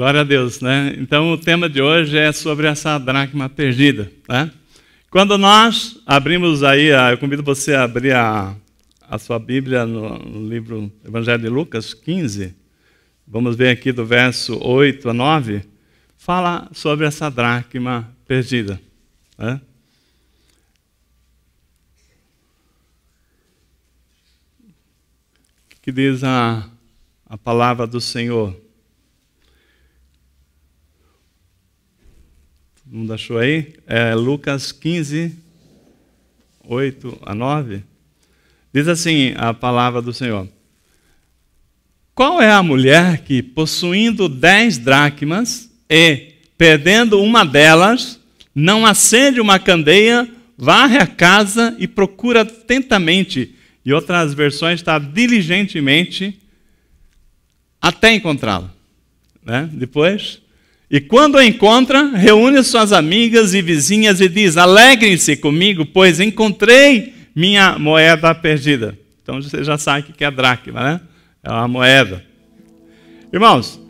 Glória a Deus, né? Então o tema de hoje é sobre essa dracma perdida, né? Quando nós abrimos aí, eu convido você a abrir a sua Bíblia no livro Evangelho de Lucas 15, vamos ver aqui do verso 8 a 9, fala sobre essa dracma perdida, né? O que diz a palavra do Senhor? Todo mundo achou aí? É Lucas 15, 8 a 9. Diz assim a palavra do Senhor. Qual é a mulher que, possuindo 10 dracmas e, perdendo uma delas, não acende uma candeia, varre a casa e procura atentamente, e outras versões está diligentemente, até encontrá-la, né? Depois, e quando a encontra, reúne suas amigas e vizinhas e diz: alegrem-se comigo, pois encontrei minha moeda perdida. Então você já sabe o que é a dracma, né? É uma moeda. Irmãos,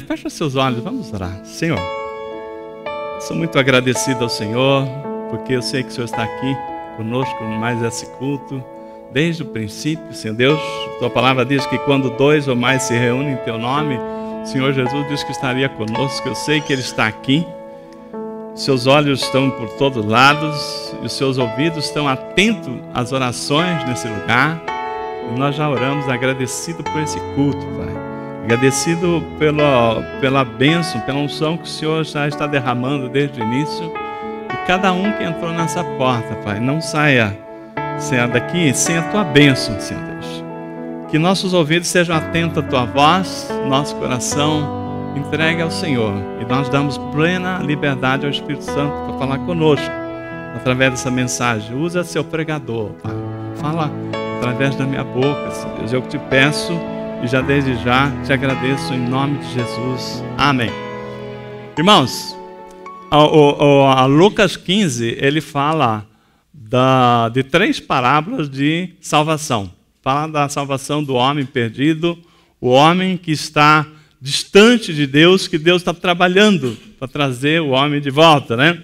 fecha seus olhos, vamos orar. Senhor, sou muito agradecido ao Senhor, porque eu sei que o Senhor está aqui conosco mais esse culto, desde o princípio, Senhor Deus. Tua palavra diz que quando 2 ou mais se reúnem em Teu nome, o Senhor Jesus diz que estaria conosco. Eu sei que Ele está aqui. Seus olhos estão por todos lados e os seus ouvidos estão atentos às orações nesse lugar. E nós já oramos agradecido por esse culto, Pai. Agradecido pela bênção, pela unção que o Senhor já está derramando desde o início. E cada um que entrou nessa porta, Pai, não saia daqui sem a Tua bênção, Senhor Deus. Que nossos ouvidos sejam atentos à Tua voz, nosso coração entregue ao Senhor. E nós damos plena liberdade ao Espírito Santo para falar conosco através dessa mensagem. Usa seu pregador, Pai. Fala através da minha boca, Senhor Deus. Eu te peço e já desde já te agradeço em nome de Jesus. Amém. Irmãos, a Lucas 15, ele fala de 3 parábolas de salvação. Fala da salvação do homem perdido, o homem que está distante de Deus, que Deus está trabalhando para trazer o homem de volta, né?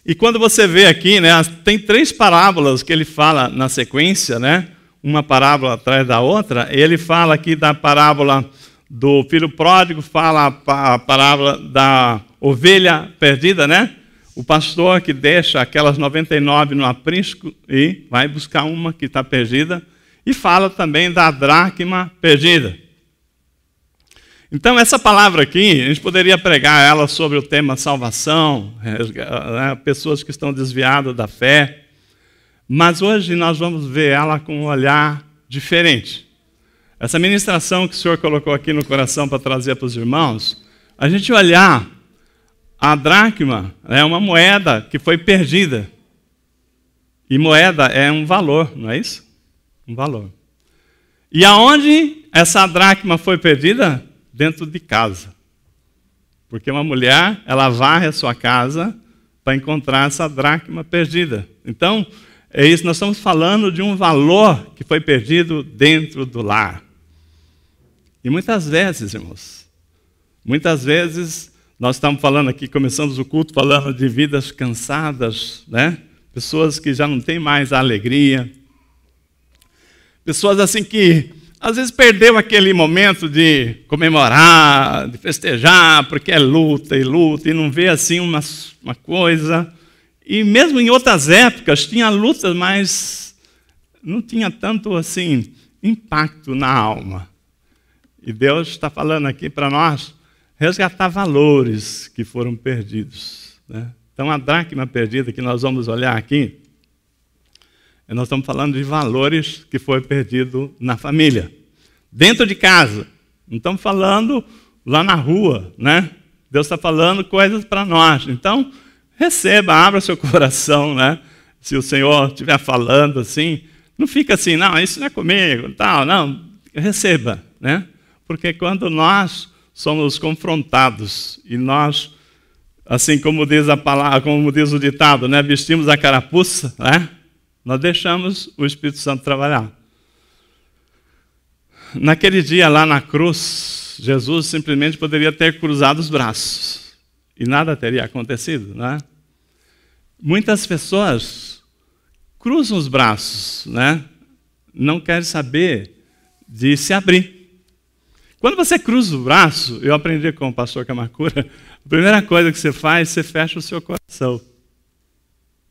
E quando você vê aqui, né, tem 3 parábolas que ele fala na sequência, né? Uma parábola atrás da outra. Ele fala aqui da parábola do filho pródigo, fala a parábola da ovelha perdida, né? O pastor que deixa aquelas 99 no aprisco e vai buscar uma que está perdida. E fala também da dracma perdida. Então, essa palavra aqui, a gente poderia pregar ela sobre o tema salvação, né? Pessoas que estão desviadas da fé. Mas hoje nós vamos ver ela com um olhar diferente. Essa ministração que o Senhor colocou aqui no coração para trazer para os irmãos, a gente olhar a dracma é uma moeda que foi perdida. E moeda é um valor, não é isso? Um valor. E aonde essa dracma foi perdida? Dentro de casa. Porque uma mulher, ela varre a sua casa para encontrar essa dracma perdida. Então, é isso, nós estamos falando de um valor que foi perdido dentro do lar. E muitas vezes, irmãos, muitas vezes nós estamos falando aqui, começamos o culto falando de vidas cansadas, né? Pessoas que já não têm mais a alegria. Pessoas assim que às vezes perdeu aquele momento de comemorar, de festejar, porque é luta, e não vê assim uma coisa. E mesmo em outras épocas tinha lutas, mas não tinha tanto assim impacto na alma. E Deus está falando aqui para nós resgatar valores que foram perdidos, né? Então a dracma perdida que nós vamos olhar aqui, nós estamos falando de valores que foi perdido na família, dentro de casa. Não estamos falando lá na rua, né? Deus está falando coisas para nós. Então, receba, abra seu coração, né? Se o Senhor estiver falando assim, não fica assim, não, isso não é comigo, tal, não. Receba, né? Porque quando nós somos confrontados e nós, assim como diz a palavra, como diz o ditado, né? Vestimos a carapuça, né? Nós deixamos o Espírito Santo trabalhar. Naquele dia lá na cruz, Jesus simplesmente poderia ter cruzado os braços e nada teria acontecido, né? Muitas pessoas cruzam os braços, né? Não querem saber de se abrir. Quando você cruza o braço, eu aprendi com o pastor Kamakura, a primeira coisa que você faz, você fecha o seu coração.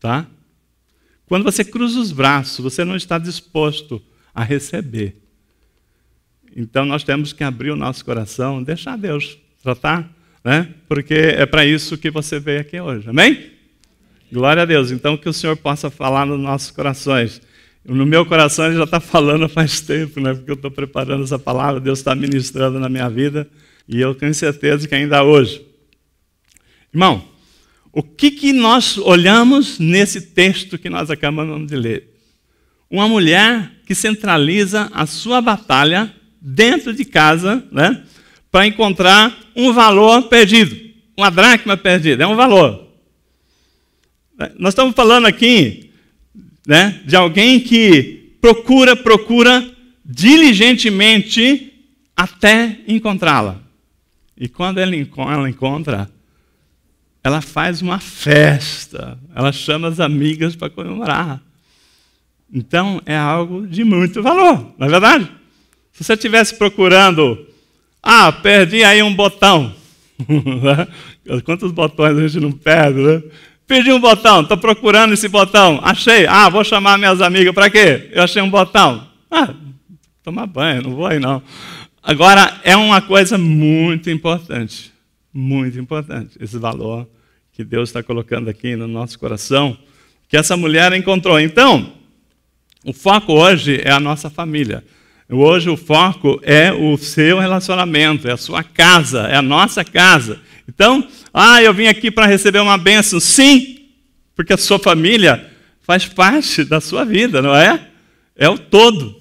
Tá? Quando você cruza os braços, você não está disposto a receber. Então nós temos que abrir o nosso coração, deixar Deus tratar, né? Porque é para isso que você veio aqui hoje. Amém? Glória a Deus. Então que o Senhor possa falar nos nossos corações. No meu coração ele já está falando faz tempo, né? Porque eu estou preparando essa palavra, Deus está ministrando na minha vida e eu tenho certeza que ainda hoje. Irmão, o que nós olhamos nesse texto que nós acabamos de ler? Uma mulher que centraliza a sua batalha dentro de casa, né, para encontrar um valor perdido, uma dracma perdida, é um valor. Nós estamos falando aqui, né, de alguém que procura diligentemente até encontrá-la. E quando ela encontra, ela faz uma festa, ela chama as amigas para comemorar. Então, é algo de muito valor, não é verdade? Se você estivesse procurando, perdi aí um botão. Quantos botões a gente não perde, né? Perdi um botão, estou procurando esse botão, achei, vou chamar minhas amigas, para quê? Eu achei um botão. Tomar banho, não vou aí não. Agora, é uma coisa muito importante, esse valor que Deus está colocando aqui no nosso coração, que essa mulher encontrou. Então, o foco hoje é a nossa família. Hoje o foco é o seu relacionamento, é a sua casa, é a nossa casa. Então, eu vim aqui para receber uma bênção. Sim, porque a sua família faz parte da sua vida, não é? É o todo,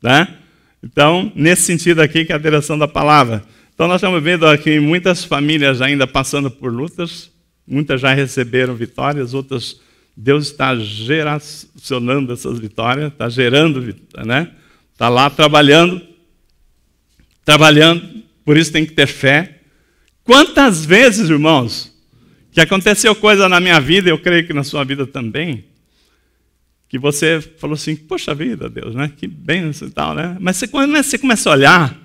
né? Então, nesse sentido aqui que é a direção da palavra. Então, nós estamos vendo aqui muitas famílias ainda passando por lutas, muitas já receberam vitórias, outras Deus está geracionando essas vitórias, está gerando, né? Está lá trabalhando, por isso tem que ter fé. Quantas vezes, irmãos, que aconteceu coisa na minha vida, eu creio que na sua vida também, que você falou assim, poxa vida, Deus, né? Que bênção e tal, né? Mas quando você começa a olhar,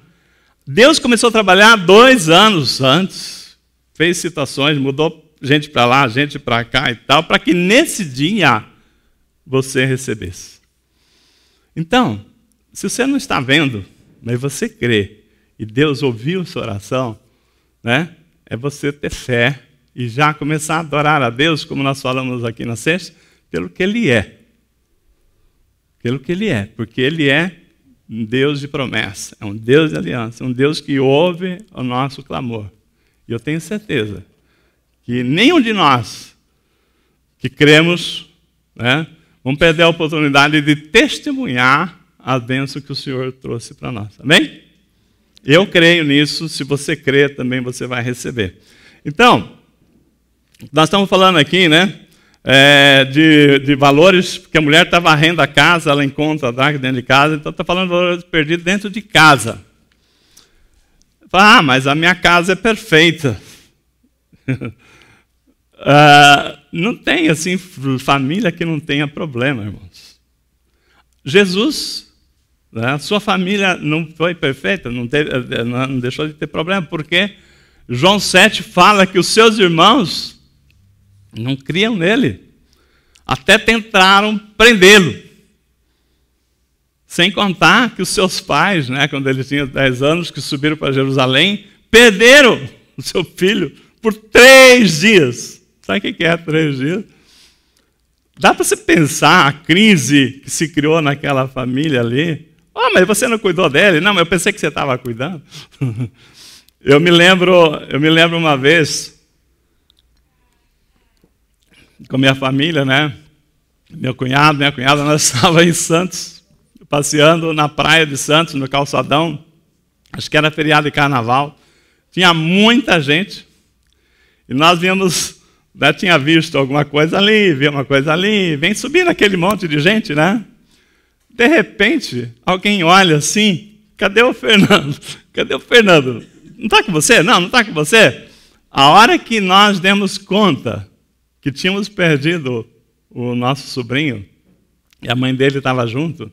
Deus começou a trabalhar 2 anos antes, fez situações, mudou gente para lá, gente para cá e tal, para que nesse dia você recebesse. Então, se você não está vendo, mas você crê, e Deus ouviu sua oração, né? É você ter fé e já começar a adorar a Deus, como nós falamos aqui na sexta, pelo que Ele é. Pelo que Ele é, porque Ele é um Deus de promessa, é um Deus de aliança, um Deus que ouve o nosso clamor. E eu tenho certeza que nenhum de nós que cremos, né, vamos perder a oportunidade de testemunhar a bênção que o Senhor trouxe para nós. Amém? Eu creio nisso, se você crer também você vai receber. Então, nós estamos falando aqui, né, de valores, porque a mulher está varrendo a casa, ela encontra a dracma dentro de casa, então está falando de valores perdidos dentro de casa. Fala, mas a minha casa é perfeita. Não tem assim família que não tenha problema, irmãos. Jesus, né, a sua família não foi perfeita, não deixou de ter problema, porque João 7 fala que os seus irmãos não criam nele, até tentaram prendê-lo. Sem contar que os seus pais, né, quando ele tinha 10 anos, que subiram para Jerusalém, perderam o seu filho por 3 dias. Sabe o que é 3 dias? Dá para você pensar a crise que se criou naquela família ali. Mas você não cuidou dele? Não, mas eu pensei que você estava cuidando. Eu me lembro uma vez, com minha família, né? Meu cunhado, minha cunhada, nós estávamos em Santos, passeando na praia de Santos, no calçadão. Acho que era feriado de carnaval. Tinha muita gente. E nós vimos, né, tinha visto alguma coisa ali, viu uma coisa ali, vem subindo aquele monte de gente, né? De repente, alguém olha assim, cadê o Fernando? Cadê o Fernando? não está com você? Não está com você? A hora que nós demos conta que tínhamos perdido o nosso sobrinho, e a mãe dele estava junto,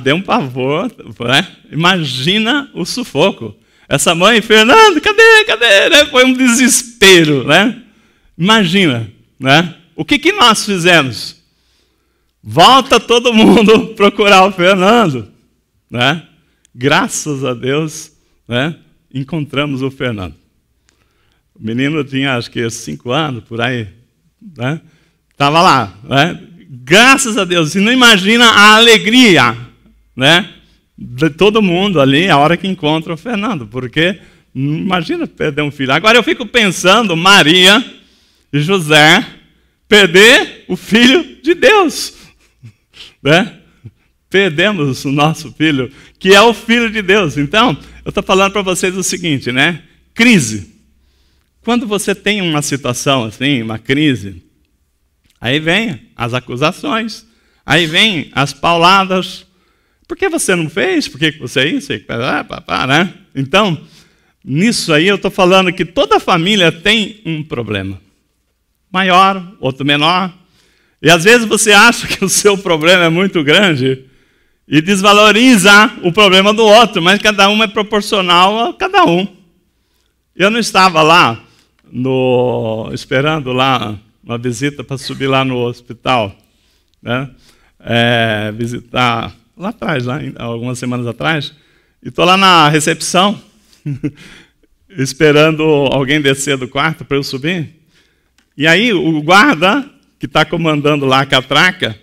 deu um pavor, né? Imagina o sufoco. Essa mãe, Fernando, cadê? Né? Foi um desespero, né? Imagina, né? O que nós fizemos? Volta todo mundo procurar o Fernando, né? Graças a Deus, né? Encontramos o Fernando. O menino tinha, acho que 5 anos, por aí, né? Estava lá, né? Graças a Deus. E não imagina a alegria, né? De todo mundo ali, a hora que encontra o Fernando. Porque, imagina perder um filho. Agora eu fico pensando, Maria e José, perder o filho de Deus, né? Perdemos o nosso filho, que é o filho de Deus. Então, eu estou falando para vocês o seguinte, né? Crise. Quando você tem uma situação assim, uma crise, aí vem as acusações, aí vem as pauladas. Por que você não fez? Por que você é isso? Né? Então, nisso aí eu estou falando que toda família tem um problema. Maior, outro menor. E às vezes você acha que o seu problema é muito grande e desvaloriza o problema do outro, mas cada um é proporcional a cada um. Eu não estava lá, esperando lá uma visita para subir lá no hospital, né? Visitar lá atrás, algumas semanas atrás, e estou lá na recepção, esperando alguém descer do quarto para eu subir. E aí o guarda, que está comandando lá a catraca,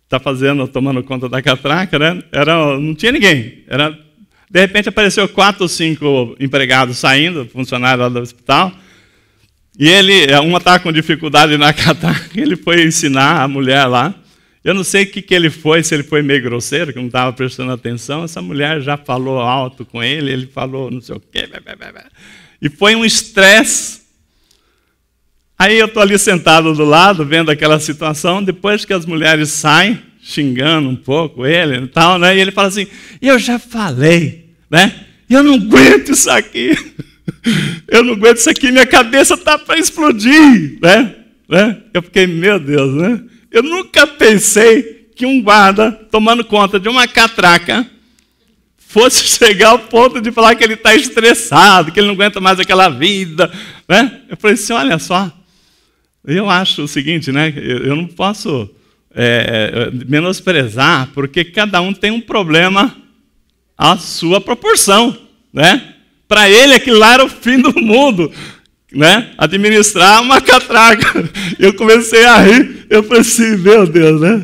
está tomando conta da catraca, né? Não tinha ninguém. De repente apareceu 4 ou 5 empregados saindo, funcionários lá do hospital, e uma estava com dificuldade na catraca, ele foi ensinar a mulher lá. Eu não sei o que ele foi, se ele foi meio grosseiro, que não estava prestando atenção. Essa mulher já falou alto com ele, ele falou não sei o quê. E foi um estresse. Aí eu estou ali sentado do lado, vendo aquela situação, depois que as mulheres saem, xingando um pouco ele e tal, né? E ele fala assim, eu já falei, né? Eu não aguento isso aqui. Eu não aguento isso aqui, minha cabeça está para explodir, né? Eu fiquei, meu Deus, né? Eu nunca pensei que um guarda, tomando conta de uma catraca, fosse chegar ao ponto de falar que ele está estressado, que ele não aguenta mais aquela vida, né? Eu falei assim, olha só, eu acho o seguinte, né? Eu não posso menosprezar, porque cada um tem um problema à sua proporção, né? Para ele, aquilo lá era o fim do mundo, né? Administrar uma catraca. Eu comecei a rir, eu falei assim, meu Deus, né?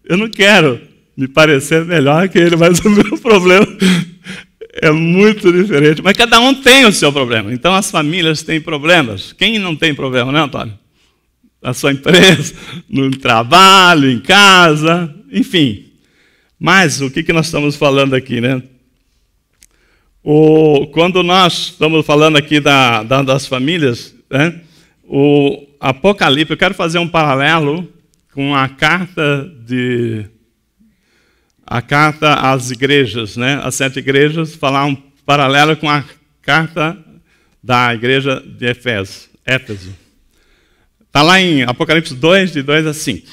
Eu não quero me parecer melhor que ele, mas o meu problema é muito diferente. Mas cada um tem o seu problema. Então as famílias têm problemas. Quem não tem problema, né, Antônio? Na sua empresa, no trabalho, em casa, enfim. Mas o que nós estamos falando aqui, né? Quando nós estamos falando aqui das famílias, né? O Apocalipse, eu quero fazer um paralelo com a carta às igrejas, né? As 7 igrejas, falar um paralelo com a carta da igreja de Éfeso. Está lá em Apocalipse 2, de 2 a 5.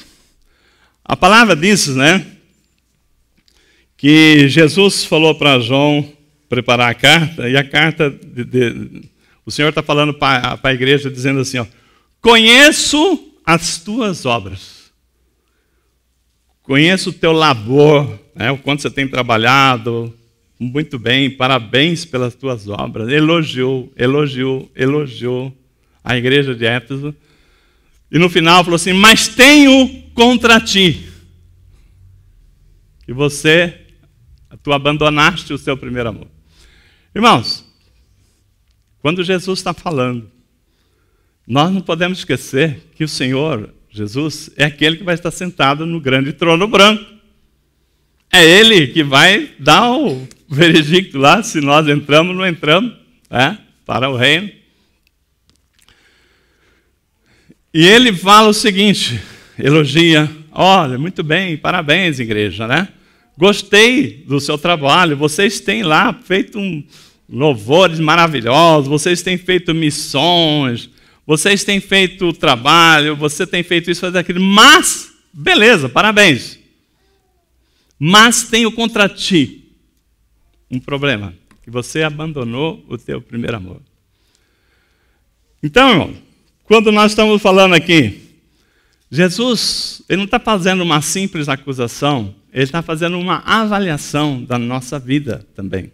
A palavra diz, né, que Jesus falou para João preparar a carta, e a carta, o Senhor está falando para a igreja, dizendo assim, ó, conheço as tuas obras, conheço o teu labor, né, o quanto você tem trabalhado, muito bem, parabéns pelas tuas obras. Elogiou a igreja de Éfeso, e no final falou assim, mas tenho contra ti, que tu abandonaste o seu primeiro amor. Irmãos, quando Jesus está falando, nós não podemos esquecer que o Senhor, Jesus, é aquele que vai estar sentado no grande trono branco. É Ele que vai dar o veredicto lá, se nós entramos ou não entramos, para o reino. E Ele fala o seguinte, elogia, olha, muito bem, parabéns, igreja, né? Gostei do seu trabalho, vocês têm lá feito louvores maravilhosos, vocês têm feito missões, vocês têm feito trabalho, você tem feito isso, fazer aquilo, mas, beleza, parabéns. Mas tenho contra ti um problema, que você abandonou o teu primeiro amor. Então, irmão, quando nós estamos falando aqui, Jesus, ele não está fazendo uma simples acusação, ele está fazendo uma avaliação da nossa vida também.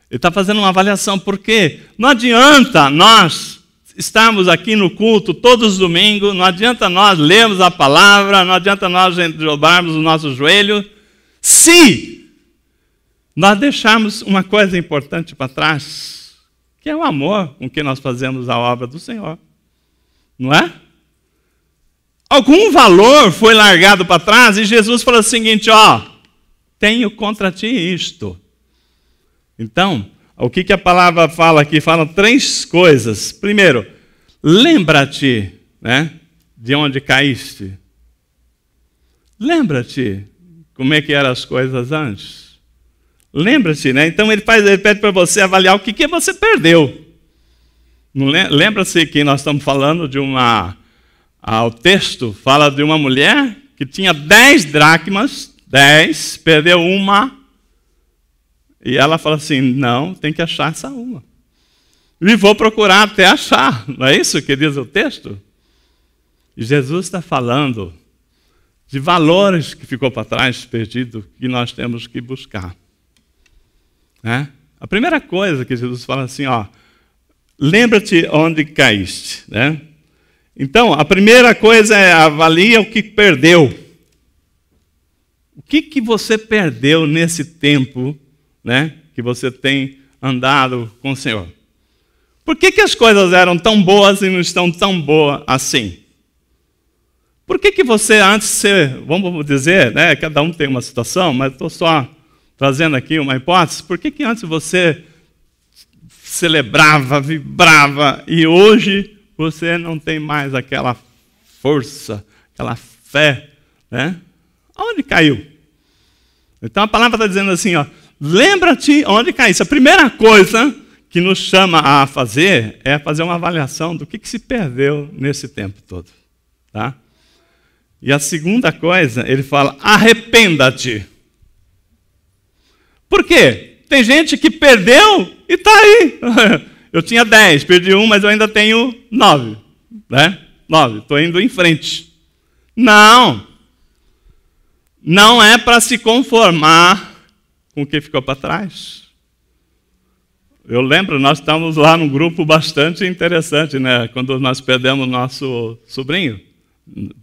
Ele está fazendo uma avaliação, porque não adianta nós estarmos aqui no culto todos os domingos, não adianta nós lermos a palavra, não adianta nós dobrarmos o nosso joelho, se nós deixarmos uma coisa importante para trás, que é o amor com que nós fazemos a obra do Senhor. Não é? Algum valor foi largado para trás e Jesus falou o seguinte, ó, tenho contra ti isto. Então, o que a palavra fala aqui? Fala 3 coisas. Primeiro, lembra-te, né, de onde caíste. Lembra-te como é que eram as coisas antes. Lembra-te, né? Então ele pede para você avaliar o que você perdeu. Lembra-se que nós estamos falando de o texto fala de uma mulher que tinha 10 dracmas, 10, perdeu uma, e ela fala assim, não, tem que achar essa uma. E vou procurar até achar, não é isso que diz o texto? E Jesus está falando de valores que ficou para trás, perdido, que nós temos que buscar. Né? A primeira coisa que Jesus fala assim, ó, lembra-te onde caíste. Né? Então, a primeira coisa é avalia o que perdeu. O que você perdeu nesse tempo, né, que você tem andado com o Senhor? Por que as coisas eram tão boas e não estão tão boas assim? Por que você antes, vamos dizer, né, cada um tem uma situação, mas estou só trazendo aqui uma hipótese, por que antes você celebrava, vibrava, e hoje você não tem mais aquela força, aquela fé, né? Aonde caiu? Então a palavra está dizendo assim, ó, lembra-te onde caíste. A primeira coisa que nos chama a fazer é fazer uma avaliação do que se perdeu nesse tempo todo. Tá? E a segunda coisa, ele fala, arrependa-te. Por quê? Tem gente que perdeu e está aí. Eu tinha 10, perdi 1, mas eu ainda tenho 9. Né? 9, estou indo em frente. Não é para se conformar com o que ficou para trás. Eu lembro, nós estávamos lá num grupo bastante interessante, né? Quando nós perdemos nosso sobrinho.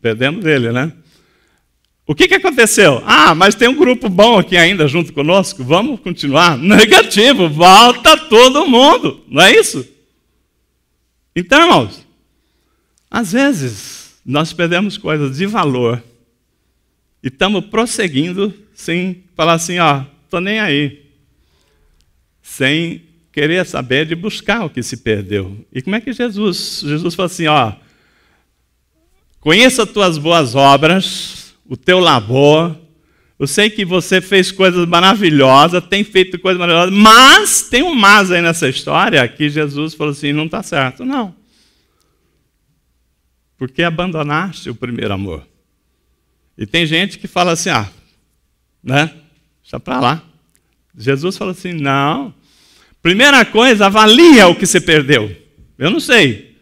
Perdemos ele, né? O que aconteceu? Ah, mas tem um grupo bom aqui ainda junto conosco, vamos continuar? Negativo, volta todo mundo, não é isso? Então, irmãos, às vezes nós perdemos coisas de valor e estamos prosseguindo sem falar assim, ó, estou nem aí. Sem querer saber de buscar o que se perdeu. E como é que Jesus falou assim, ó, conheça as tuas boas obras, o teu labor, eu sei que você fez coisas maravilhosas, tem feito coisas maravilhosas, mas tem um mas aí nessa história que Jesus falou assim, não está certo. Não. Porque abandonaste o primeiro amor. E tem gente que fala assim, né? Deixa para lá. Jesus falou assim, não. Primeira coisa, avalia o que você perdeu. Eu não sei.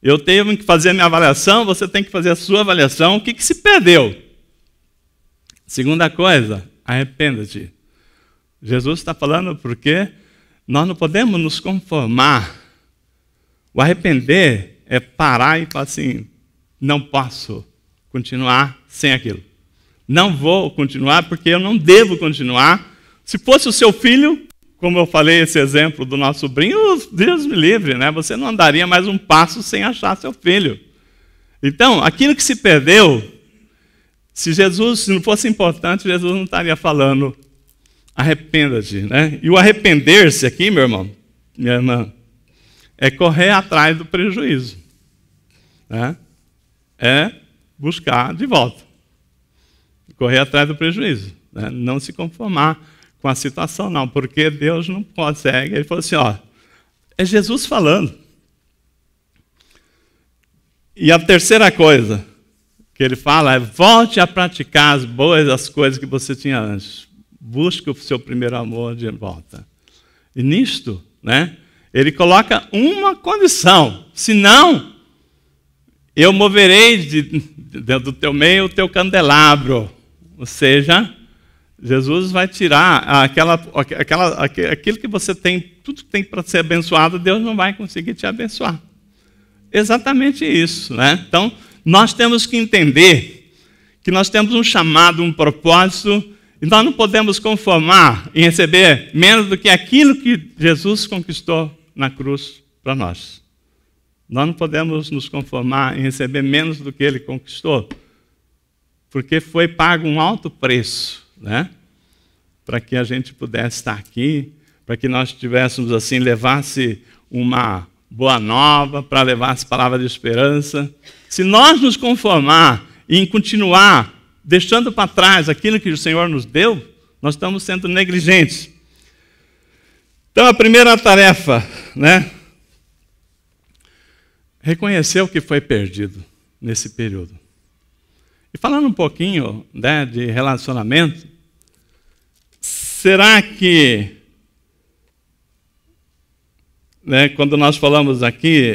Eu tenho que fazer a minha avaliação, você tem que fazer a sua avaliação. O que se perdeu? Segunda coisa, arrependa-te. Jesus está falando porque nós não podemos nos conformar. O arrepender é parar e falar assim, não posso continuar sem aquilo. Não vou continuar porque eu não devo continuar. Se fosse o seu filho, como eu falei esse exemplo do nosso sobrinho, Deus me livre, né? Você não andaria mais um passo sem achar seu filho. Então, aquilo que se perdeu, se não fosse importante, Jesus não estaria falando, arrependa-te, né? E o arrepender-se aqui, meu irmão, minha irmã, é correr atrás do prejuízo. Né? É buscar de volta. Correr atrás do prejuízo. Né? Não se conformar com a situação, não, porque Deus não consegue. Ele falou assim, ó, é Jesus falando. E a terceira coisa que ele fala é: volte a praticar as coisas que você tinha antes. Busque o seu primeiro amor de volta. E nisto, né, ele coloca uma condição: senão, eu moverei do teu meio o teu candelabro. Ou seja, Jesus vai tirar aquilo que você tem, tudo que tem para ser abençoado, Deus não vai conseguir te abençoar. Exatamente isso, né? Então, nós temos que entender que nós temos um chamado, um propósito, e nós não podemos conformar em receber menos do que aquilo que Jesus conquistou na cruz para nós. Nós não podemos nos conformar em receber menos do que Ele conquistou, porque foi pago um alto preço, né? Para que a gente pudesse estar aqui, para que nós tivéssemos assim, levasse uma boa nova, para levar as palavras de esperança. Se nós nos conformar em continuar deixando para trás aquilo que o Senhor nos deu, nós estamos sendo negligentes. Então, a primeira tarefa, né? Reconhecer o que foi perdido nesse período. E falando um pouquinho, né, de relacionamento, será que, né, quando nós falamos aqui,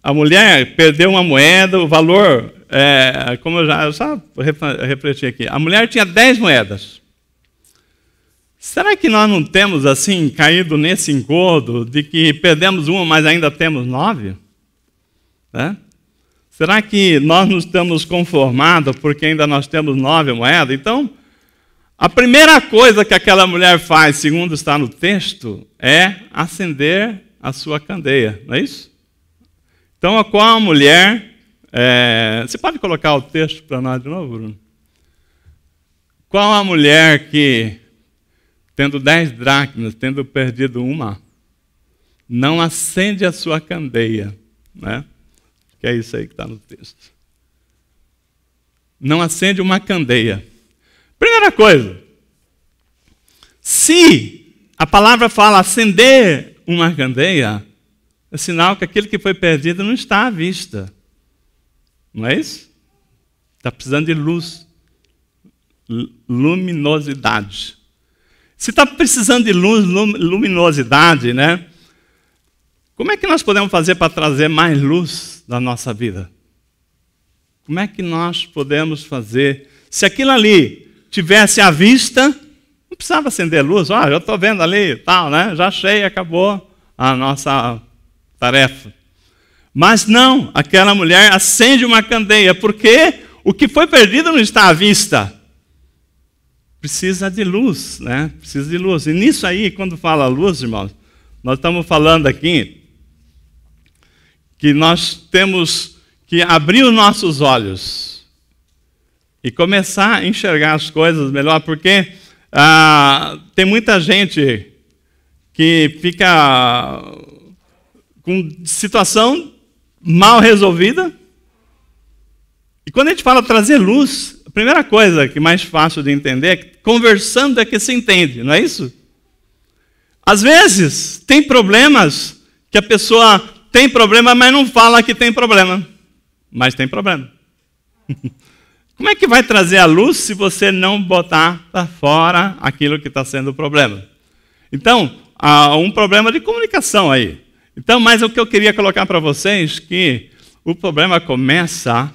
a mulher perdeu uma moeda, o valor, como eu já refleti aqui, a mulher tinha 10 moedas. Será que nós não temos, assim, caído nesse engodo de que perdemos uma, mas ainda temos 9? Né? Será que nós não estamos conformados porque ainda nós temos 9 moedas? Então, a primeira coisa que aquela mulher faz, segundo está no texto, é acender a sua candeia, não é isso? Então, qual a mulher... você pode colocar o texto para nós de novo, Bruno? Qual a mulher que, tendo 10 dracmas, tendo perdido uma, não acende a sua candeia, né? Que é isso aí que está no texto. Não acende uma candeia. Primeira coisa, se a palavra fala acender uma candeia, é sinal que aquilo que foi perdido não está à vista. Não é isso? Está precisando de luz, luminosidade. Se está precisando de luz, luminosidade, né? Como é que nós podemos fazer para trazer mais luz na nossa vida? Como é que nós podemos fazer? Se aquilo ali tivesse à vista, não precisava acender luz. Eu estou vendo ali, tal, né? Já achei, acabou a nossa tarefa. Mas não, aquela mulher acende uma candeia, porque o que foi perdido não está à vista. Precisa de luz, né? Precisa de luz. E nisso aí, quando fala luz, irmãos, nós estamos falando aqui que nós temos que abrir os nossos olhos e começar a enxergar as coisas melhor, porque tem muita gente que fica com situação mal resolvida. E quando a gente fala trazer luz, a primeira coisa que é mais fácil de entender é que conversando é que se entende, não é isso? Às vezes, tem problemas que a pessoa tem problema, mas não fala que tem problema. Mas tem problema. Como é que vai trazer a luz se você não botar para fora aquilo que está sendo o problema? Então, há um problema de comunicação aí. Então, mas o que eu queria colocar para vocês é que o problema começa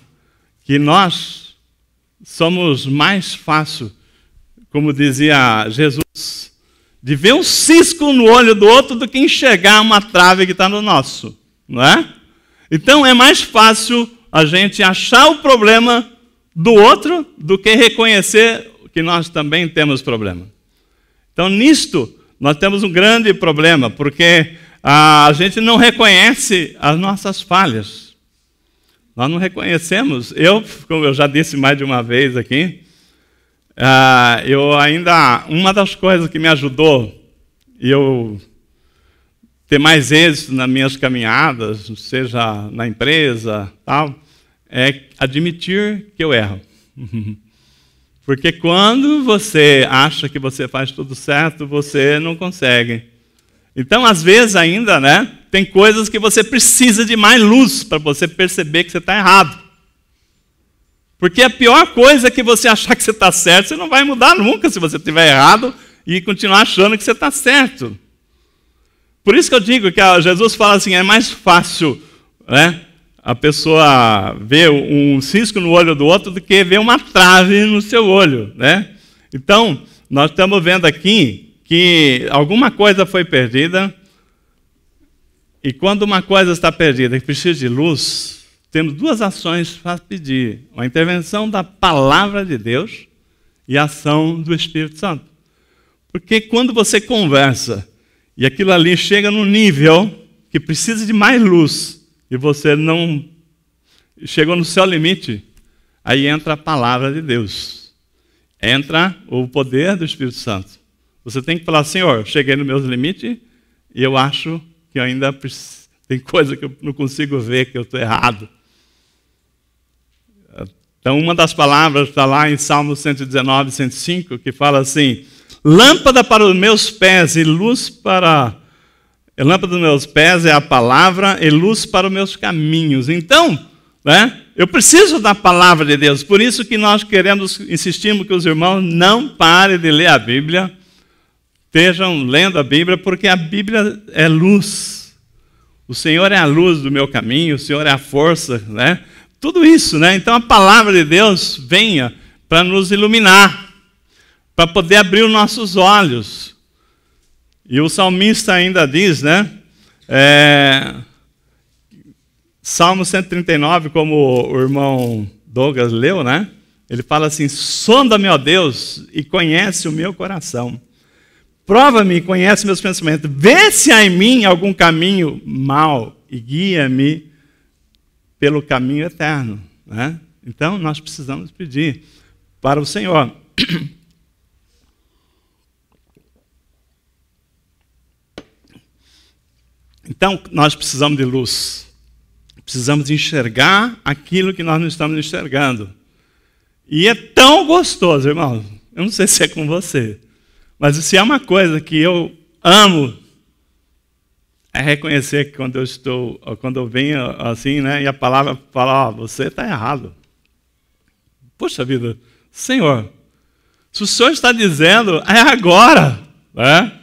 que nós somos mais fácil, como dizia Jesus, de ver um cisco no olho do outro do que enxergar uma trave que está no nosso, não é? Então, é mais fácil a gente achar o problema do outro do que reconhecer que nós também temos problema. Então, nisto, nós temos um grande problema, porque a gente não reconhece as nossas falhas. Nós não reconhecemos. Como eu já disse mais de uma vez aqui, uma das coisas que me ajudou eu ter mais êxito nas minhas caminhadas, seja na empresa, tal, é admitir que eu erro. Porque quando você acha que você faz tudo certo, você não consegue. Então, às vezes ainda, né, tem coisas que você precisa de mais luz para você perceber que você está errado. Porque a pior coisa é que você achar que você está certo, você não vai mudar nunca se você estiver errado e continuar achando que você está certo. Por isso que eu digo que Jesus fala assim, é mais fácil, né, a pessoa ver um cisco no olho do outro do que ver uma trave no seu olho, né? Então, nós estamos vendo aqui que alguma coisa foi perdida, e quando uma coisa está perdida e precisa de luz, temos duas ações para pedir: a intervenção da palavra de Deus e a ação do Espírito Santo. Porque quando você conversa e aquilo ali chega num nível que precisa de mais luz, e você não chegou no seu limite, aí entra a palavra de Deus. Entra o poder do Espírito Santo. Você tem que falar, Senhor, cheguei nos meus limites e eu acho que ainda tem coisa que eu não consigo ver, que eu estou errado. Então, uma das palavras está lá em Salmo 119, 105, que fala assim, lâmpada para os meus pés e luz para... lâmpada dos meus pés é a palavra e luz para os meus caminhos. Então, né, eu preciso da palavra de Deus. Por isso que nós insistimos que os irmãos não parem de ler a Bíblia, estejam lendo a Bíblia, porque a Bíblia é luz. O Senhor é a luz do meu caminho, o Senhor é a força, né? Tudo isso, né? Então a palavra de Deus venha para nos iluminar, para poder abrir os nossos olhos. E o salmista ainda diz, né? Salmo 139, como o irmão Douglas leu, né? Ele fala assim, sonda-me, ó Deus, e conhece o meu coração. Prova-me e conhece meus pensamentos. Vê se há em mim algum caminho mau e guia-me pelo caminho eterno. Né? Então, nós precisamos pedir para o Senhor. Então, nós precisamos de luz. Precisamos enxergar aquilo que nós não estamos enxergando. E é tão gostoso, irmãos. Eu não sei se é com você. Mas se é uma coisa que eu amo, é reconhecer que quando eu venho assim, né, e a palavra fala, você está errado. Poxa vida, Senhor, se o Senhor está dizendo, é agora, né?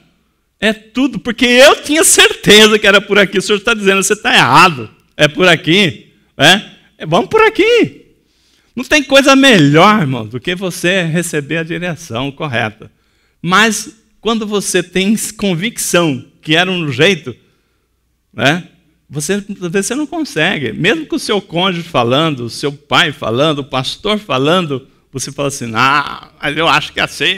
É tudo, porque eu tinha certeza que era por aqui. O Senhor está dizendo, você está errado, é por aqui, né? Vamos por aqui. Não tem coisa melhor, irmão, do que você receber a direção correta. Mas quando você tem convicção que era um jeito, né, você não consegue. Mesmo com o seu cônjuge falando, o seu pai falando, o pastor falando, você fala assim, mas eu acho que é assim.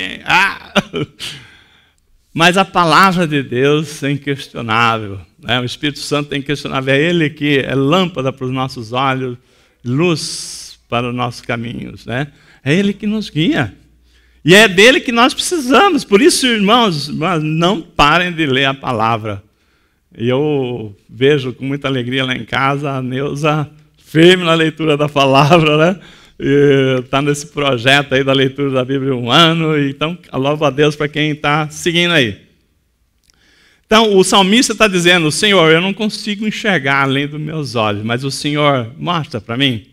Mas a palavra de Deus é inquestionável. Né? O Espírito Santo é inquestionável. É Ele que é lâmpada para os nossos olhos, luz para os nossos caminhos. Né? É Ele que nos guia. E é dele que nós precisamos. Por isso, irmãos, não parem de ler a palavra. E eu vejo com muita alegria lá em casa a Neuza firme na leitura da palavra, né? Está nesse projeto aí da leitura da Bíblia 1 ano. Então, louvo a Deus para quem está seguindo aí. Então, o salmista está dizendo, Senhor, eu não consigo enxergar além dos meus olhos, mas o Senhor mostra para mim.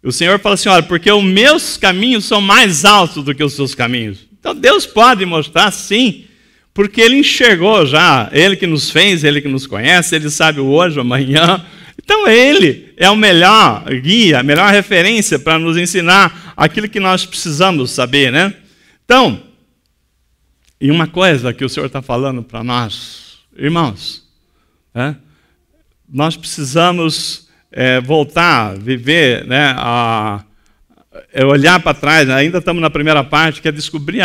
O Senhor fala assim, olha, porque os meus caminhos são mais altos do que os seus caminhos. Então Deus pode mostrar sim, porque Ele enxergou já, Ele que nos fez, Ele que nos conhece, Ele sabe o hoje, o amanhã. Então Ele é o melhor guia, a melhor referência para nos ensinar aquilo que nós precisamos saber, né? Então, e uma coisa que o Senhor está falando para nós, irmãos, né? Nós precisamos... voltar, viver, né, olhar para trás, ainda estamos na primeira parte, que é descobrir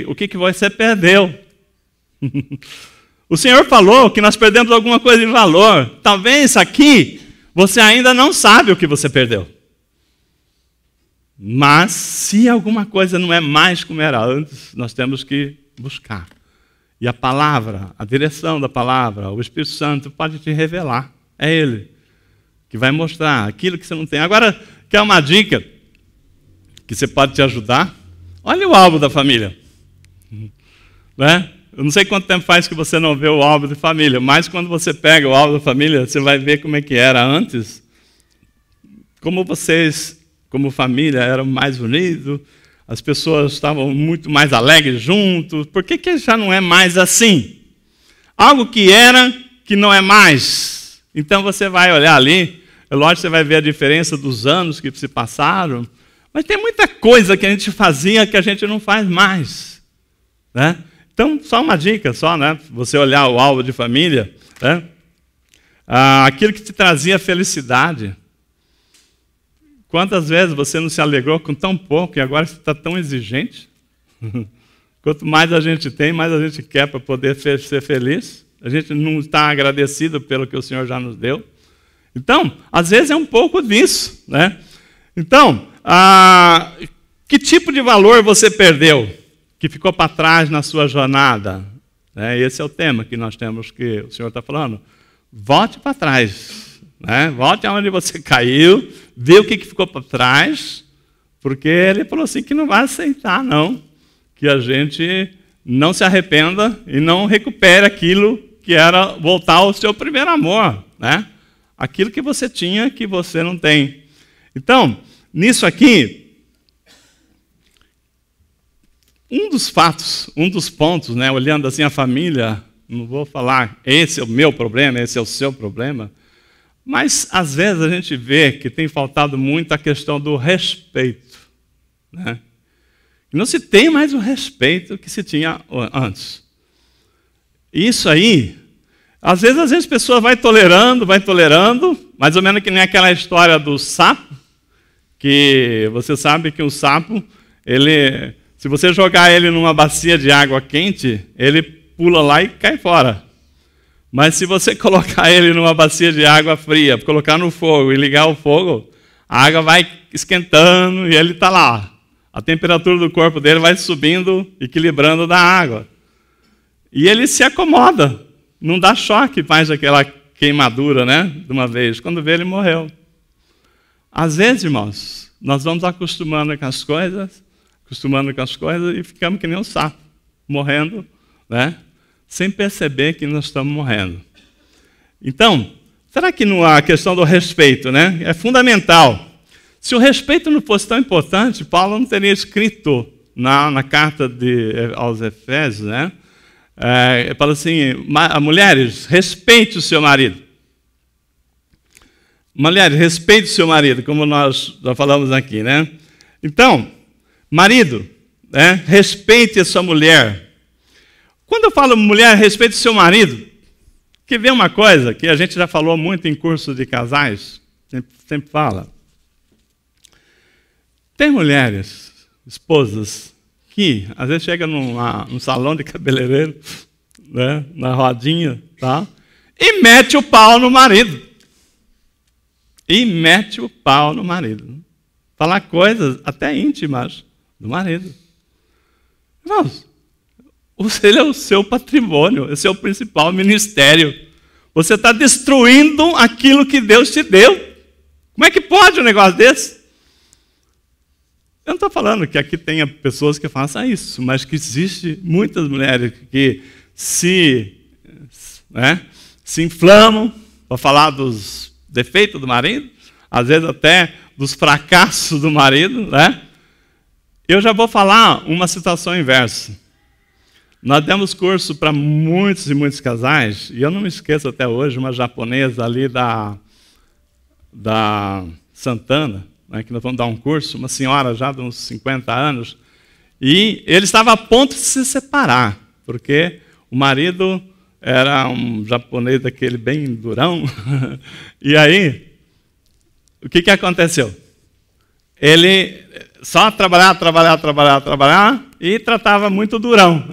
o que você perdeu. O Senhor falou que nós perdemos alguma coisa de valor. Talvez aqui você ainda não sabe o que você perdeu. Mas se alguma coisa não é mais como era antes, nós temos que buscar. E a palavra, a direção da palavra, o Espírito Santo pode te revelar. É Ele que vai mostrar aquilo que você não tem. Agora, quer uma dica que você pode te ajudar? Olha o álbum da família. Né? Eu não sei quanto tempo faz que você não vê o álbum de família, mas quando você pega o álbum da família, você vai ver como é que era antes. Como vocês, como família, eram mais unidos, as pessoas estavam muito mais alegres juntos. Por que já não é mais assim? Algo que era, que não é mais. Então você vai olhar ali, é lógico que você vai ver a diferença dos anos que se passaram, mas tem muita coisa que a gente fazia que a gente não faz mais. Né? Então, só uma dica, né? Você olhar o álbum de família, né? Aquilo que te trazia felicidade. Quantas vezes você não se alegrou com tão pouco e agora você está tão exigente? Quanto mais a gente tem, mais a gente quer para poder ser feliz. A gente não está agradecido pelo que o Senhor já nos deu. Então, às vezes é um pouco disso. Né? Então, que tipo de valor você perdeu, que ficou para trás na sua jornada? Esse é o tema que nós temos, que o Senhor está falando. Volte para trás. Né? Volte aonde você caiu, vê o que ficou para trás, porque Ele falou assim que não vai aceitar, não, que a gente não se arrependa e não recupere aquilo que era voltar ao seu primeiro amor, né? Aquilo que você tinha que você não tem. Então, nisso aqui, um dos fatos, um dos pontos, né, olhando assim a família, não vou falar esse é o meu problema, esse é o seu problema, mas às vezes a gente vê que tem faltado muito a questão do respeito. Né? Não se tem mais o respeito que se tinha antes. Isso aí, às vezes as pessoas vai tolerando, mais ou menos que nem aquela história do sapo, que você sabe que o sapo, se você jogar ele numa bacia de água quente, ele pula lá e cai fora. Mas se você colocar ele numa bacia de água fria, colocar no fogo e ligar o fogo, a água vai esquentando e ele está lá. A temperatura do corpo dele vai subindo, equilibrando da água. E ele se acomoda, não dá choque mais aquela queimadura, né? De uma vez. Quando vê, ele morreu. Às vezes, irmãos, nós vamos acostumando com as coisas e ficamos que nem um sapo, morrendo, né? Sem perceber que nós estamos morrendo. Então, será que a questão do respeito, né, é fundamental? Se o respeito não fosse tão importante, Paulo não teria escrito na carta aos Efésios, né? Fala assim, mulheres, respeite o seu marido. Mulheres, respeite o seu marido, como nós já falamos aqui, né? Então, marido, né, respeite a sua mulher. Quando eu falo mulher, respeite o seu marido, que vem uma coisa que a gente já falou muito em cursos de casais, sempre fala. Tem mulheres, esposas, que às vezes chegam num salão de cabeleireiro, né, na rodinha, tá, e mete o pau no marido. Falar coisas até íntimas do marido. Irmãos, ele é o seu patrimônio, esse é o principal ministério. Você está destruindo aquilo que Deus te deu. Como é que pode um negócio desse? Eu não estou falando que aqui tenha pessoas que façam isso, mas que existem muitas mulheres que se inflamam para falar dos defeitos do marido, às vezes até dos fracassos do marido. Né? Eu já vou falar uma situação inversa. Nós demos curso para muitos e muitos casais, e eu não me esqueço até hoje, uma japonesa ali da Santana, né, que nós vamos dar um curso, uma senhora já de uns 50 anos, e ele estava a ponto de se separar, porque o marido era um japonês daquele bem durão, e aí, o que aconteceu? Ele só trabalhar, e tratava muito durão.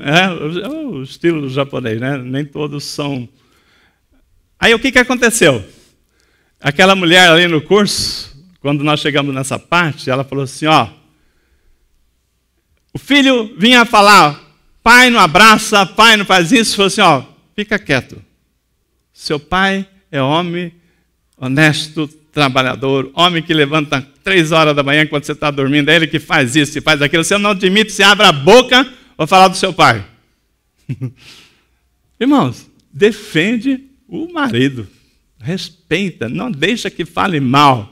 O estilo do japonês, né? Nem todos são. Aí o que aconteceu? Aquela mulher ali no curso, quando nós chegamos nessa parte, ela falou assim, o filho vinha falar, pai não abraça, pai não faz isso, falou assim, fica quieto. Seu pai é homem honesto, trabalhador, homem que levanta 3 horas da manhã quando você está dormindo, é ele que faz isso, que faz aquilo. Você não admite, você abre a boca para falar do seu pai. Irmãos, defende o marido, respeita, não deixa que fale mal.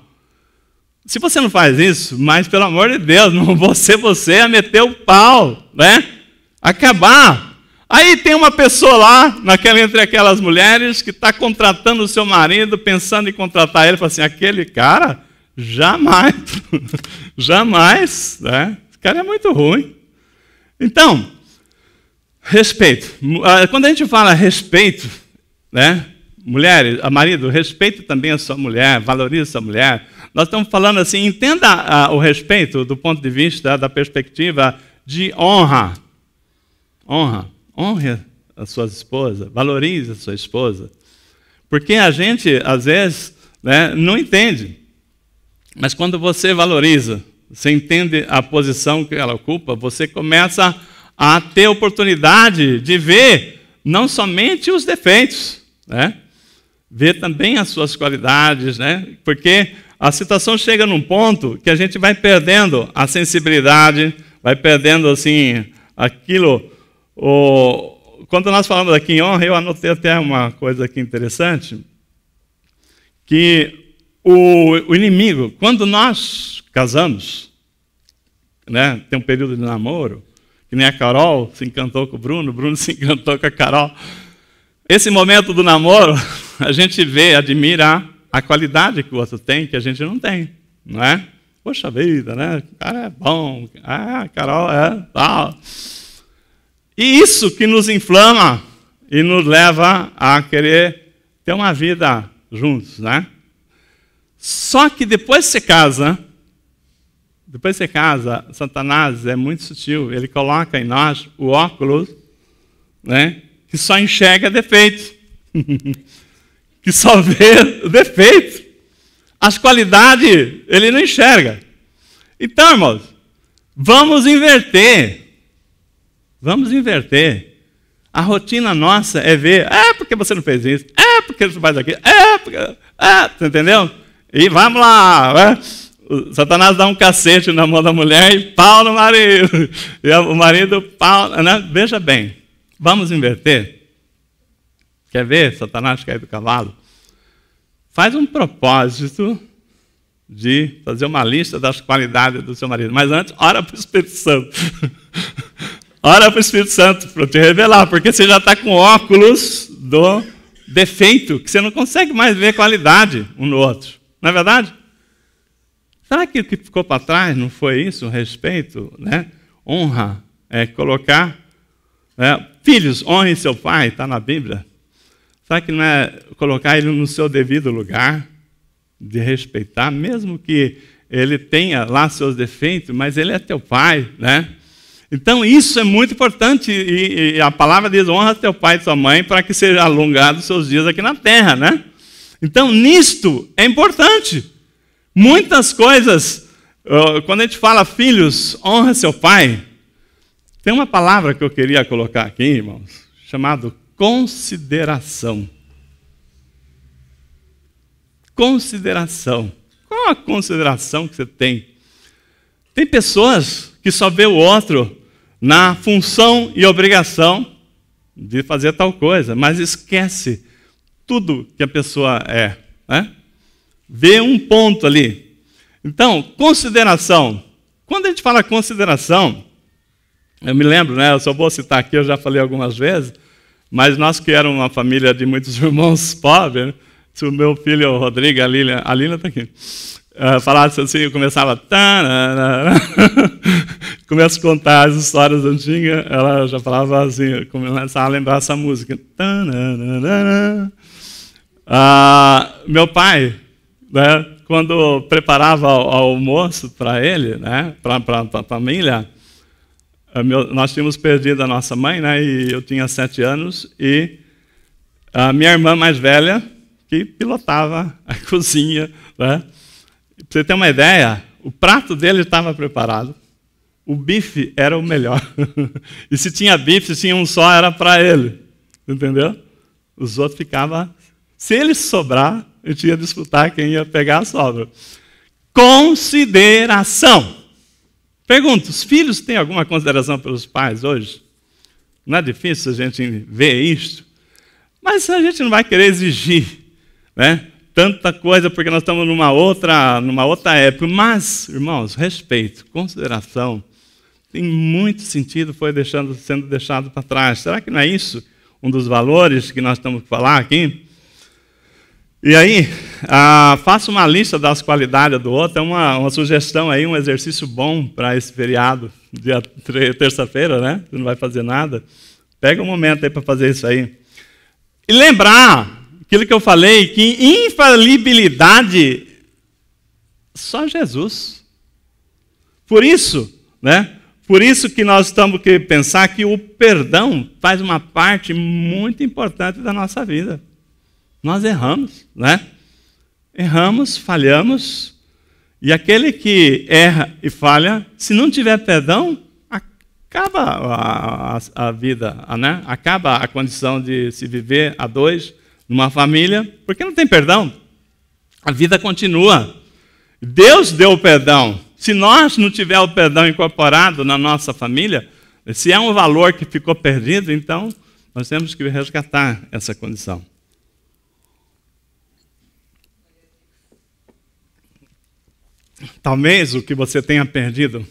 Se você não faz isso, mas pelo amor de Deus, não vou ser você a meter o pau, né? Acabar. Aí tem uma pessoa lá, entre aquelas mulheres, que está contratando o seu marido, pensando em contratar ele, fala assim, aquele cara, jamais, jamais, né? Esse cara é muito ruim. Então, respeito. Quando a gente fala respeito, né? Mulheres, marido, respeite também a sua mulher, valorize a sua mulher. Nós estamos falando assim, entenda o respeito do ponto de vista, da perspectiva de honra. Honre a sua esposa, valorize a sua esposa. Porque a gente, às vezes, né, não entende. Mas quando você valoriza, você entende a posição que ela ocupa, você começa a ter oportunidade de ver não somente os defeitos, né? Ver também as suas qualidades, né? Porque a situação chega num ponto que a gente vai perdendo a sensibilidade, vai perdendo assim aquilo. Quando nós falamos aqui em honra, eu anotei até uma coisa aqui interessante, que o inimigo, quando nós casamos, né, tem um período de namoro, que nem a Carol se encantou com o Bruno se encantou com a Carol. Esse momento do namoro, a gente vê, admira a qualidade que o outro tem, que a gente não tem, não é? Poxa vida, né? O cara é bom, a Carol é tal. E isso que nos inflama e nos leva a querer ter uma vida juntos, né? Só que depois que você casa, Satanás é muito sutil, ele coloca em nós o óculos, né, que só enxerga defeito, que só vê o defeito. As qualidades ele não enxerga. Então, irmãos, vamos inverter. Vamos inverter. A rotina nossa é ver, porque você não fez isso, porque você faz aquilo, você entendeu? E vamos lá, né? O Satanás dá um cacete na mão da mulher e pau no marido. E o marido, pau, né? Veja bem, vamos inverter. Quer ver Satanás cair do cavalo? Faz um propósito de fazer uma lista das qualidades do seu marido. Mas antes, ora para o Espírito Santo. Ora para o Espírito Santo para te revelar, porque você já está com óculos do defeito, que você não consegue mais ver qualidade um no outro. Não é verdade? Será que o que ficou para trás não foi isso? Respeito, né? Honra, colocar... filhos, honrem seu pai, está na Bíblia. Será que não é colocar ele no seu devido lugar, de respeitar, mesmo que ele tenha lá seus defeitos, mas ele é teu pai, né? Então, isso é muito importante, e a palavra diz, honra teu pai e tua mãe, para que seja alongado os seus dias aqui na terra, né? Então, nisto é importante. Muitas coisas, quando a gente fala, filhos, honra seu pai, tem uma palavra que eu queria colocar aqui, irmãos, chamado consideração. Consideração. Qual a consideração que você tem? Tem pessoas que só vê o outro na função e obrigação de fazer tal coisa, mas esquece tudo que a pessoa é, né? Vê um ponto ali. Então, consideração. Quando a gente fala consideração, eu me lembro, né? Eu só vou citar aqui, eu já falei algumas vezes, mas nós que éramos uma família de muitos irmãos pobres, né? Se o meu filho, o Rodrigo, a Lila está aqui, falasse assim, eu começava... Começo a contar as histórias antigas, ela já falava assim, começava a lembrar essa música. Meu pai, né, quando preparava o almoço para ele, né, para a família, nós tínhamos perdido a nossa mãe, né, e eu tinha 7 anos, e a minha irmã mais velha, que pilotava a cozinha. Né? Para você ter uma ideia, o prato dele estava preparado, o bife era o melhor. E se tinha bife, se tinha um só, era para ele. Entendeu? Os outros ficavam... Se ele sobrar, a gente ia disputar quem ia pegar a sobra. Consideração. Pergunto, os filhos têm alguma consideração pelos pais hoje? Não é difícil a gente ver isto? Mas a gente não vai querer exigir, né, tanta coisa, porque nós estamos numa outra época. Mas, irmãos, respeito, consideração, tem muito sentido, foi sendo deixado para trás. Será que não é isso um dos valores que nós estamos a falar aqui? E aí, faça uma lista das qualidades do outro. É uma sugestão aí, um exercício bom para esse feriado, dia terça-feira, né? Você não vai fazer nada. Pega um momento aí para fazer isso aí. E lembrar aquilo que eu falei, que infalibilidade, só Jesus. Por isso, né? Por isso que nós temos que pensar que o perdão faz uma parte muito importante da nossa vida. Nós erramos, né? Erramos, falhamos, e aquele que erra e falha, se não tiver perdão, acaba a vida, né? Acaba a condição de se viver a dois, numa família, porque não tem perdão. A vida continua. Deus deu o perdão. Se nós não tivermos o perdão incorporado na nossa família, se é um valor que ficou perdido, então nós temos que resgatar essa condição. Talvez o que você tenha perdido,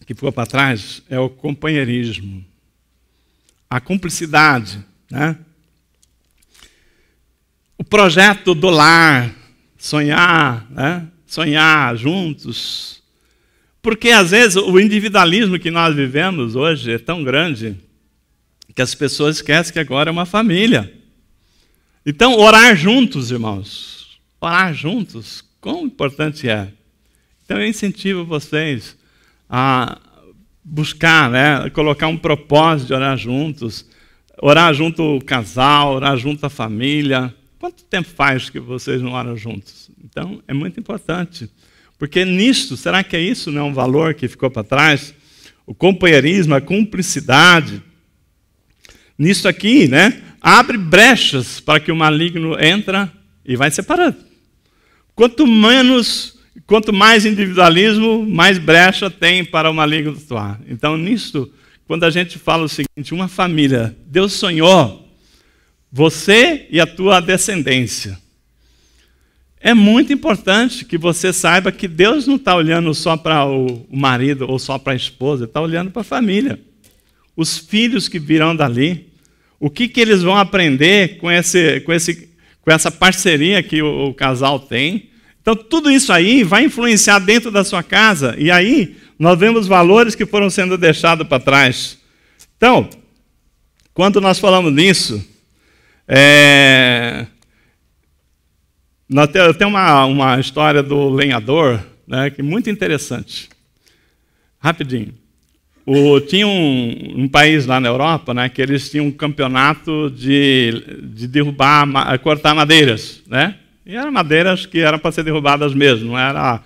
que ficou para trás, é o companheirismo, a cumplicidade, né? O projeto do lar, sonhar, né? Sonhar juntos. Porque, às vezes, o individualismo que nós vivemos hoje é tão grande que as pessoas esquecem que agora é uma família. Então, orar juntos, irmãos. Orar juntos, quão importante é. Então, eu incentivo vocês a buscar, né, colocar um propósito de orar juntos. Orar junto o casal, orar junto a família. Quanto tempo faz que vocês não oram juntos? Então, é muito importante. Porque nisto, será que isso não é um valor que ficou para trás? O companheirismo, a cumplicidade. Nisso aqui, né, abre brechas para que o maligno entra e vai separando. Quanto mais individualismo, mais brecha tem para o maligno atuar. Então, nisto, quando a gente fala o seguinte, uma família, Deus sonhou você e a tua descendência. É muito importante que você saiba que Deus não está olhando só para o marido ou só para a esposa, Ele está olhando para a família. Os filhos que virão dali, o que eles vão aprender com essa parceria que o casal tem. Então, tudo isso aí vai influenciar dentro da sua casa. E aí, nós vemos valores que foram sendo deixados para trás. Então, quando nós falamos nisso, eu tenho uma história do lenhador, né, que é muito interessante. Rapidinho. Tinha um país lá na Europa, né, que eles tinham um campeonato de cortar madeiras, né? E eram madeiras que eram para ser derrubadas mesmo, não era a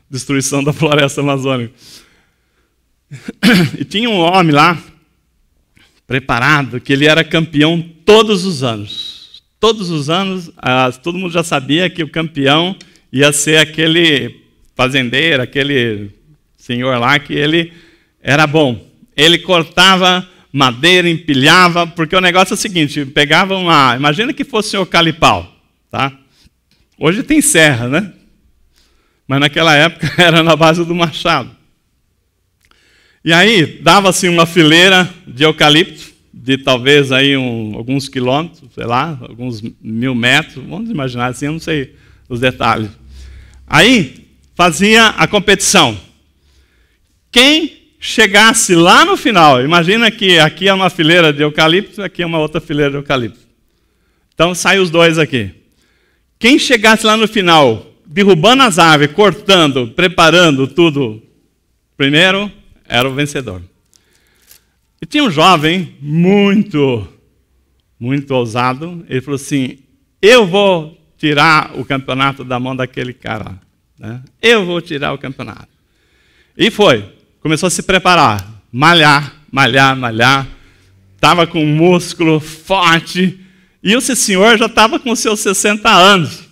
destruição da floresta amazônica. E tinha um homem lá, preparado, que ele era campeão todos os anos. Todos os anos, todo mundo já sabia que o campeão ia ser aquele fazendeiro, aquele senhor lá, que ele era bom. Ele cortava madeira, empilhava, porque o negócio é o seguinte, pegava imagina que fosse o calipau, tá? Hoje tem serra, né? Mas naquela época era na base do machado. E aí dava-se uma fileira de eucalipto, de talvez aí alguns quilômetros, sei lá, alguns 1000 metros, vamos imaginar assim, eu não sei os detalhes. Aí fazia a competição. Quem chegasse lá no final, imagina que aqui é uma fileira de eucalipto, aqui é uma outra fileira de eucalipto. Então saem os dois aqui. Quem chegasse lá no final, derrubando as árvores, cortando, preparando tudo, primeiro era o vencedor. E tinha um jovem muito ousado, ele falou assim, eu vou tirar o campeonato da mão daquele cara. Né? Eu vou tirar o campeonato. E foi, começou a se preparar, malhar. Estava com um músculo forte. E esse senhor já estava com seus 60 anos.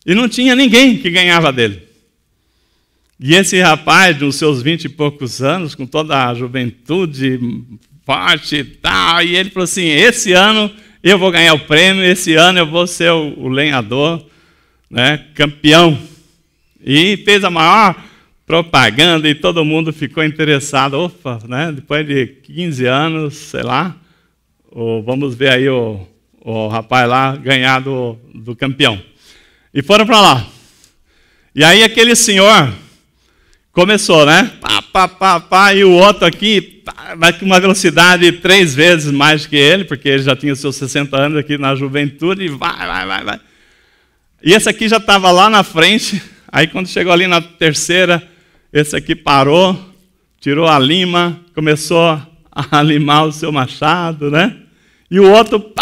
E não tinha ninguém que ganhava dele. E esse rapaz, nos seus 20 e poucos anos, com toda a juventude forte e tal, e ele falou assim, esse ano eu vou ganhar o prêmio, esse ano eu vou ser o lenhador, né, campeão. E fez a maior propaganda e todo mundo ficou interessado. Opa, né, depois de 15 anos, sei lá, vamos ver aí o rapaz lá ganhar do campeão. E foram para lá. E aí aquele senhor começou, né? E o outro aqui vai com uma velocidade 3 vezes mais que ele, porque ele já tinha seus 60 anos aqui na juventude, e vai. E esse aqui já estava lá na frente, aí quando chegou ali na terceira, esse aqui parou, tirou a lima, começou a limar o seu machado, né? E o outro,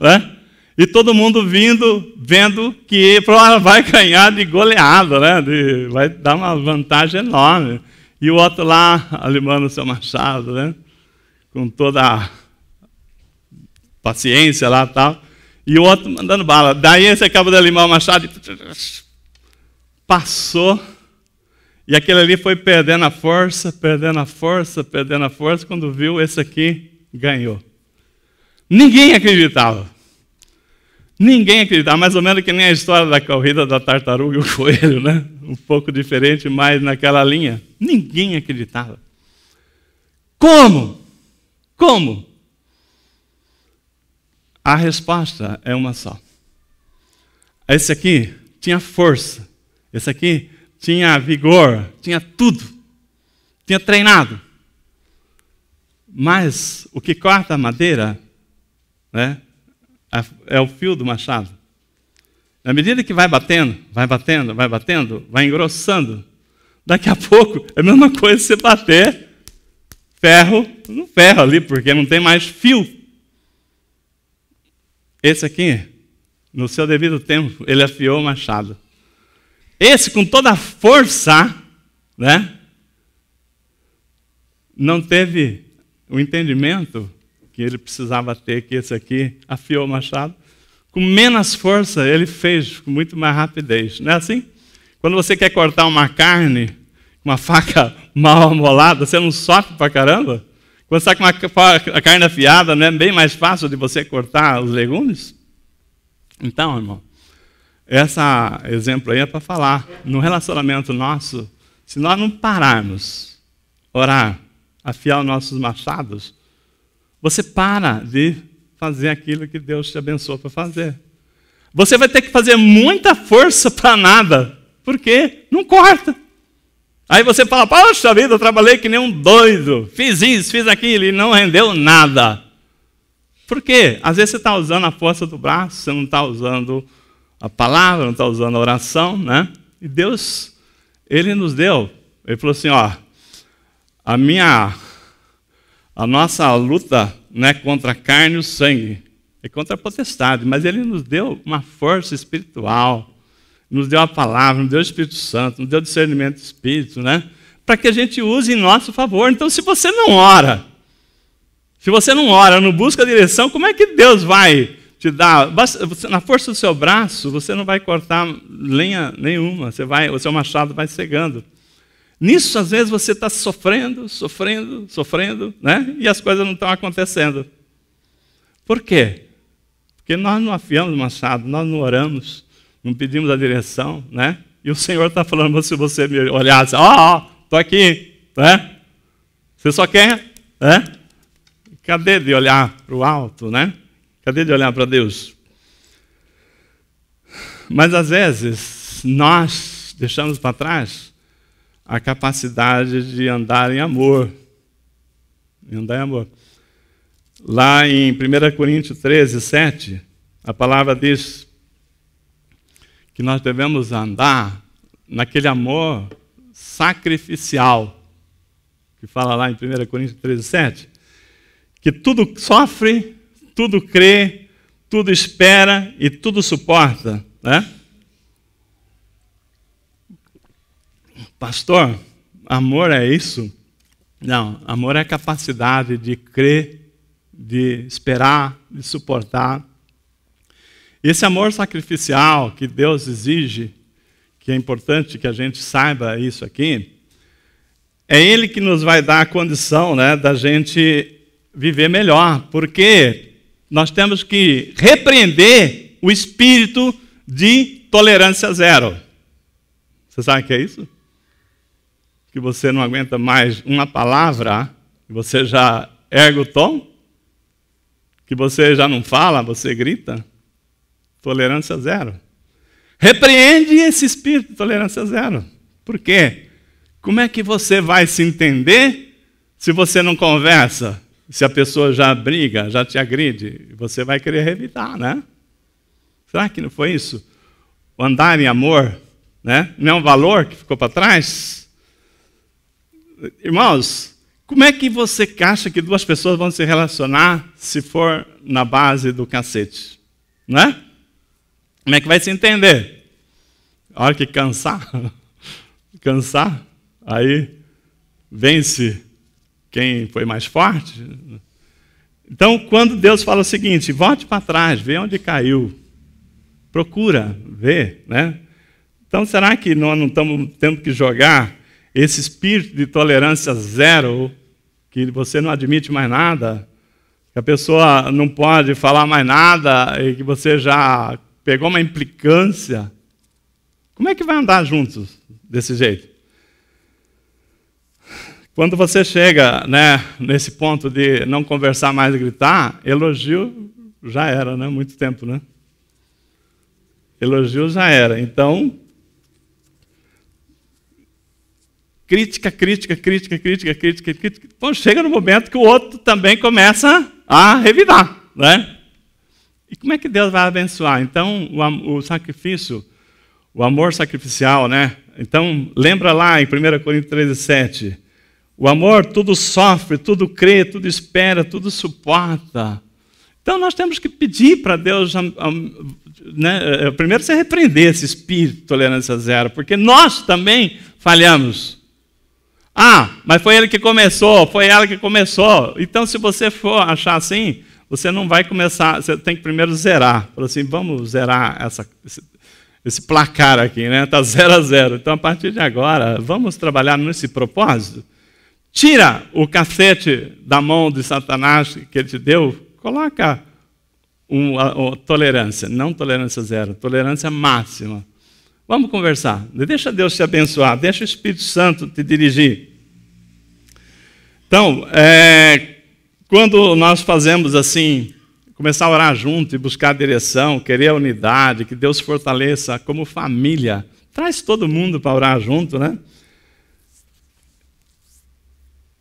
né? E todo mundo vendo que vai ganhar de goleada, né? Vai dar uma vantagem enorme. E o outro lá, alimando o seu machado, né? Com toda a paciência lá e tal. E o outro mandando bala. Daí esse acaba de alimar o machado e passou. E aquele ali foi perdendo a força. Quando viu, esse aqui ganhou. Ninguém acreditava. Mais ou menos que nem a história da corrida da tartaruga e o coelho, né? Um pouco diferente, mas naquela linha. Ninguém acreditava. Como? A resposta é uma só. Esse aqui tinha força. Esse aqui tinha vigor, tinha tudo. Tinha treinado. Mas o que corta a madeira, né? É o fio do machado. Na medida que vai batendo, vai engrossando. Daqui a pouco, é a mesma coisa você bater ferro no ferro ali, porque não tem mais fio. Esse aqui, no seu devido tempo, ele afiou o machado. Esse, com toda a força, né, não teve o entendimento que ele precisava ter, que esse aqui afiou o machado. Com menos força, ele fez com muito mais rapidez. Não é assim? Quando você quer cortar uma carne, uma faca mal amolada, você não sofre pra caramba? Quando você está com a carne afiada, não é bem mais fácil de você cortar os legumes? Então, irmão, esse exemplo aí é para falar. No relacionamento nosso, se nós não pararmos, orar, afiar os nossos machados, você para de fazer aquilo que Deus te abençoou para fazer. Você vai ter que fazer muita força para nada. Por quê? Não corta. Aí você fala, poxa vida, eu trabalhei que nem um doido. Fiz isso, fiz aquilo e não rendeu nada. Por quê? Às vezes você está usando a força do braço, você não está usando a palavra, não está usando a oração, né? E Deus, Ele nos deu. Ele falou assim, ó, a nossa luta não é contra a carne e o sangue, é contra a potestade, mas Ele nos deu uma força espiritual, nos deu a palavra, nos deu o Espírito Santo, nos deu o discernimento do Espírito, né? Para que a gente use em nosso favor. Então, se você não ora, não busca a direção, como é que Deus vai te dar? Na força do seu braço, você não vai cortar lenha nenhuma, o seu machado vai cegando. Nisso, às vezes, você está sofrendo, né? E as coisas não estão acontecendo. Por quê? Porque nós não afiamos o machado, nós não oramos, não pedimos a direção, né? E o Senhor está falando, se você me olhar assim, estou aqui, né? Você só quer, né? Cadê de olhar para o alto, né? Cadê de olhar para Deus? Mas, às vezes, nós deixamos para trás a capacidade de andar em amor. Lá em 1 Coríntios 13, 7, a palavra diz que nós devemos andar naquele amor sacrificial, que fala lá em 1 Coríntios 13, 7, que tudo sofre, tudo crê, tudo espera e tudo suporta, né? Pastor, amor é isso? Não, amor é a capacidade de crer, de esperar, de suportar. Esse amor sacrificial que Deus exige, que é importante que a gente saiba isso aqui, é Ele que nos vai dar a condição, né, da gente viver melhor, porque nós temos que repreender o espírito de tolerância zero. Você sabe o que é isso? Que você não aguenta mais uma palavra, que você já ergue o tom, que você já não fala, você grita. Tolerância zero. Repreende esse espírito de tolerância zero. Por quê? Como é que você vai se entender se você não conversa? Se a pessoa já briga, já te agride, você vai querer revidar, né? Será que não foi isso? O andar em amor, né? Não é um valor que ficou para trás? Irmãos, como é que você acha que duas pessoas vão se relacionar se for na base do cacete? Não é? Como é que vai se entender? A hora que cansar, aí vence quem foi mais forte. Então, quando Deus fala o seguinte, volte para trás, vê onde caiu. Procura ver, né? Então, será que nós não estamos tendo que jogar esse espírito de tolerância zero, que você não admite mais nada, que a pessoa não pode falar mais nada e que você já pegou uma implicância? Como é que vai andar juntos desse jeito? Quando você chega, né, nesse ponto de não conversar mais e gritar, elogio já era, né? Muito tempo, né? Elogio já era. Então, crítica. Então, chega no momento que o outro também começa a revidar, né? E como é que Deus vai abençoar? Então, o sacrifício, o amor sacrificial, né? Então, lembra lá em 1 Coríntios 13:7, o amor tudo sofre, tudo crê, tudo espera, tudo suporta. Então, nós temos que pedir para Deus, né, primeiro você repreender esse espírito de tolerância zero, porque nós também falhamos. Ah, mas foi ele que começou, foi ela que começou. Então, se você for achar assim, você não vai começar, você tem que primeiro zerar. Fala assim, vamos zerar esse placar aqui, né? Está 0-0. Então, a partir de agora, vamos trabalhar nesse propósito. Tira o cacete da mão de Satanás que ele te deu, coloca uma tolerância, não tolerância zero, tolerância máxima. Vamos conversar. Deixa Deus te abençoar, deixa o Espírito Santo te dirigir. Então, quando nós fazemos assim, começar a orar junto e buscar a direção, querer a unidade, que Deus fortaleça como família, traz todo mundo para orar junto, né?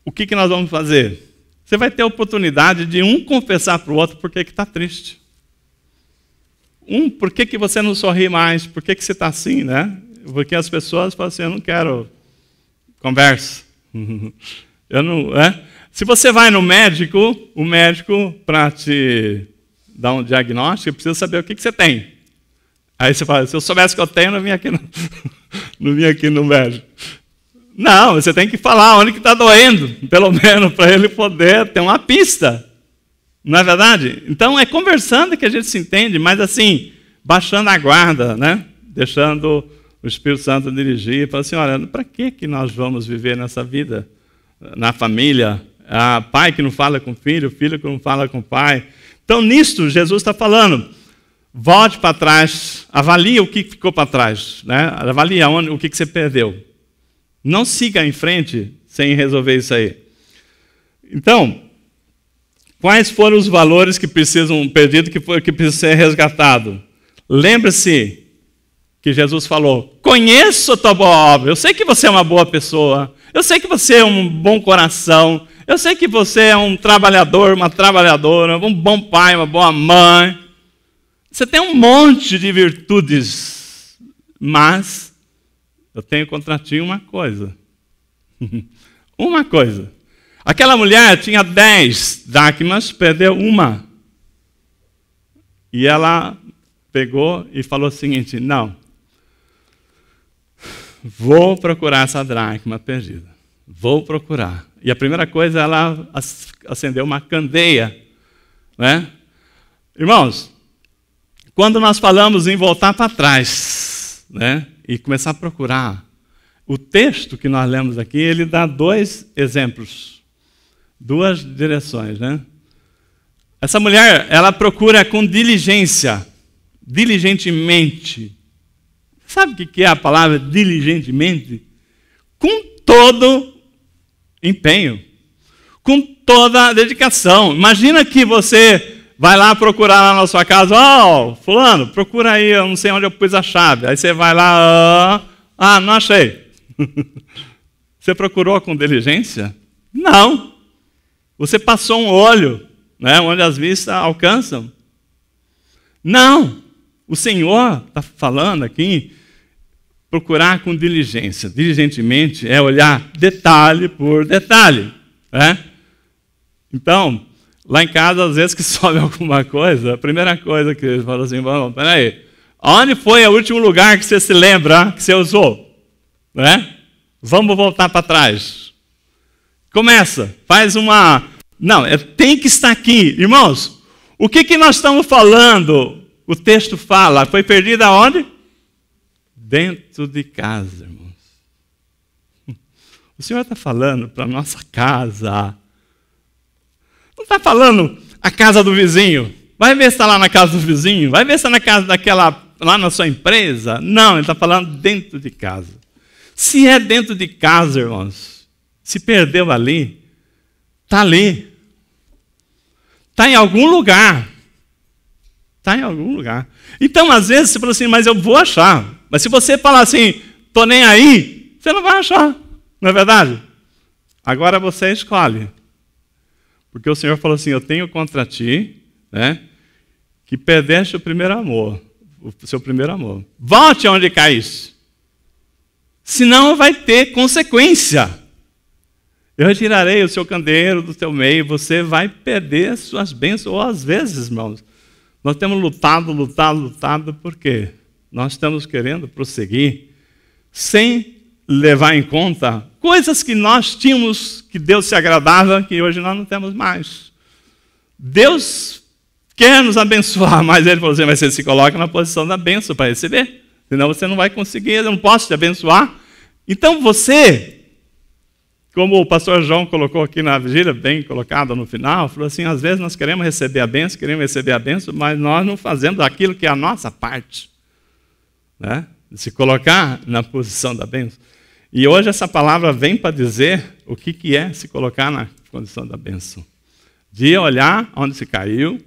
O que nós vamos fazer? Você vai ter a oportunidade de um confessar para o outro por que está triste. Por que você não sorri mais? Por que você está assim, né? Porque as pessoas falam assim, eu não quero conversa. Eu não, Se você vai no médico, o médico, para te dar um diagnóstico, precisa saber o que você tem. Aí você fala, se eu soubesse o que eu tenho, eu não vim aqui não vim aqui no médico. Não, você tem que falar onde que está doendo, pelo menos para ele poder ter uma pista. Não é verdade? Então, é conversando que a gente se entende, mas assim, baixando a guarda, né? Deixando o Espírito Santo dirigir. Fala assim, olha, para que nós vamos viver nessa vida? Na família, pai que não fala com filho que não fala com pai. Então, nisto, Jesus está falando, volte para trás, avalie o que ficou para trás, né? Avalie o que você perdeu. Não siga em frente sem resolver isso aí. Então, quais foram os valores que precisam perdido, que precisa ser resgatado? Lembre-se que Jesus falou, conheço a tua boa obra, eu sei que você é uma boa pessoa, eu sei que você é um bom coração, eu sei que você é um trabalhador, uma trabalhadora, um bom pai, uma boa mãe. Você tem um monte de virtudes, mas eu tenho contra ti uma coisa. Uma coisa. Aquela mulher tinha 10 dracmas, perdeu uma. E ela pegou e falou o seguinte, não, vou procurar essa dracma perdida. Vou procurar. E a primeira coisa, ela acendeu uma candeia. Né? Irmãos, quando nós falamos em voltar para trás, né, e começar a procurar, o texto que nós lemos aqui, ele dá 2 exemplos, 2 direções, né? Essa mulher, ela procura com diligência, diligentemente. Sabe o que é a palavra diligentemente? Com todo empenho, com toda a dedicação. Imagina que você vai lá procurar lá na sua casa, fulano, procura aí, eu não sei onde eu pus a chave. Aí você vai lá, não achei. Você procurou com diligência? Não. Você passou um olho, né, onde as vistas alcançam? Não. O Senhor está falando aqui, procurar com diligência. Diligentemente é olhar detalhe por detalhe. Né? Então, lá em casa, às vezes que sobe alguma coisa, a primeira coisa que eles falam assim, vamos, peraí, onde foi o último lugar que você se lembra que você usou? Né? Vamos voltar para trás. Começa, faz uma... Não, tem que estar aqui. Irmãos, o que nós estamos falando? O texto fala, foi perdida aonde? Dentro de casa, irmãos. O Senhor está falando para a nossa casa. Não está falando a casa do vizinho. Vai ver se está lá na casa do vizinho. Vai ver se está na casa daquela, lá na sua empresa. Não, ele está falando dentro de casa. Se é dentro de casa, irmãos, se perdeu ali, está ali. Está em algum lugar. Está em algum lugar. Então, às vezes, você fala assim, mas eu vou achar. Mas se você falar assim, estou nem aí, você não vai achar. Não é verdade? Agora você escolhe. Porque o Senhor falou assim, eu tenho contra ti, né, que perdeste o primeiro amor, o seu primeiro amor. Volte aonde caíste. Senão vai ter consequência. Eu retirarei o seu candeeiro do teu meio, você vai perder as suas bênçãos. Ou às vezes, irmãos, nós temos lutado, por quê? Nós estamos querendo prosseguir sem levar em conta coisas que nós tínhamos, que Deus se agradava, que hoje nós não temos mais. Deus quer nos abençoar, mas Ele falou assim, mas você se coloca na posição da bênção para receber, senão você não vai conseguir, eu não posso te abençoar. Então você, como o pastor João colocou aqui na vigília, bem colocado no final, falou assim, às vezes nós queremos receber a bênção, mas nós não fazemos aquilo que é a nossa parte. Né? Se colocar na posição da bênção. E hoje essa palavra vem para dizer o que é se colocar na condição da bênção. De olhar onde se caiu,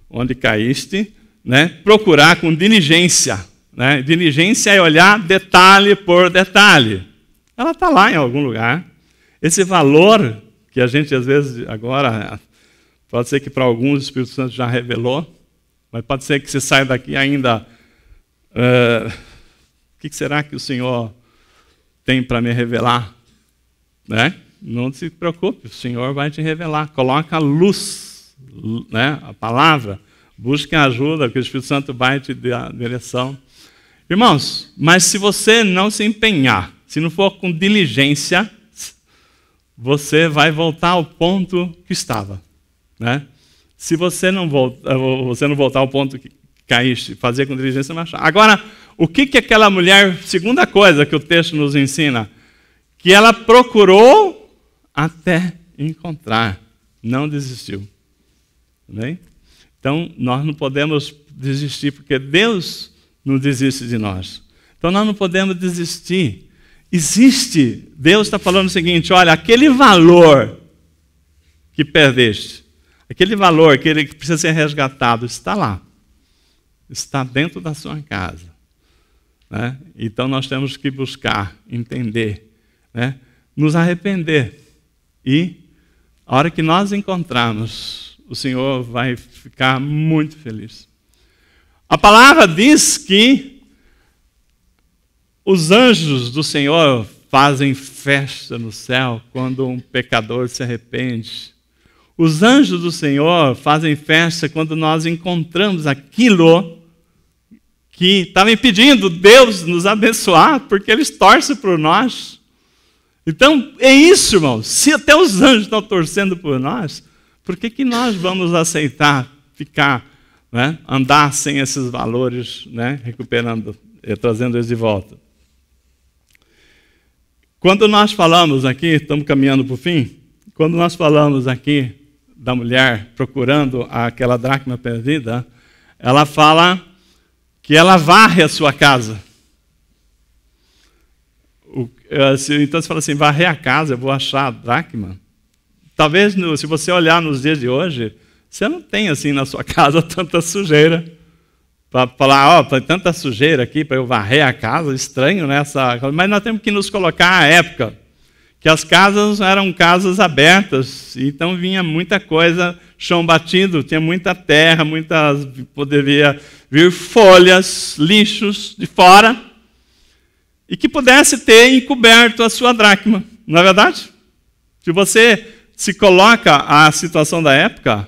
onde caíste, né? Procurar com diligência. Né? Diligência é olhar detalhe por detalhe. Ela está lá em algum lugar. Esse valor que a gente às vezes agora, pode ser que para alguns o Espírito Santo já revelou, mas pode ser que você saia daqui ainda... o que será que o Senhor tem para me revelar? Né? Não se preocupe, o Senhor vai te revelar. Coloca a luz, né? A palavra. Busque ajuda, que o Espírito Santo vai te dar direção. Irmãos, mas se você não se empenhar, se não for com diligência, você vai voltar ao ponto que estava. Né? Se você não voltar ao ponto que caíste, fazer com diligência, você vai achar. Agora, o que aquela mulher, segunda coisa que o texto nos ensina, que ela procurou até encontrar, não desistiu. Bem? Então, nós não podemos desistir, porque Deus não desiste de nós. Então, nós não podemos desistir. Existe, Deus está falando o seguinte, olha, aquele valor que perdeste, aquele valor que precisa ser resgatado, está lá. Está dentro da sua casa. Né? Então nós temos que buscar, entender, né? Nos arrepender. E a hora que nós encontrarmos, o Senhor vai ficar muito feliz. A palavra diz que os anjos do Senhor fazem festa no céu quando um pecador se arrepende. Os anjos do Senhor fazem festa quando nós encontramos aquilo que estava impedindo Deus nos abençoar, porque eles torcem por nós. Então, é isso, irmãos. Se até os anjos estão torcendo por nós, por que nós vamos aceitar ficar né, andar sem esses valores, né, recuperando, trazendo eles de volta. Quando nós falamos aqui, estamos caminhando para o fim, quando nós falamos aqui da mulher procurando aquela dracma perdida, ela fala que ela varre a sua casa. Então você fala assim, varrer a casa, eu vou achar a dracma. Talvez, se você olhar nos dias de hoje, você não tem assim na sua casa tanta sujeira. Para falar, tem tanta sujeira aqui para eu varrer a casa, estranho, né? Mas nós temos que nos colocar à época, que as casas eram casas abertas, então vinha muita coisa, chão batido, tinha muita terra, poderia vir folhas, lixos de fora, e que pudesse ter encoberto a sua dracma, não é verdade? Se você se coloca à situação da época,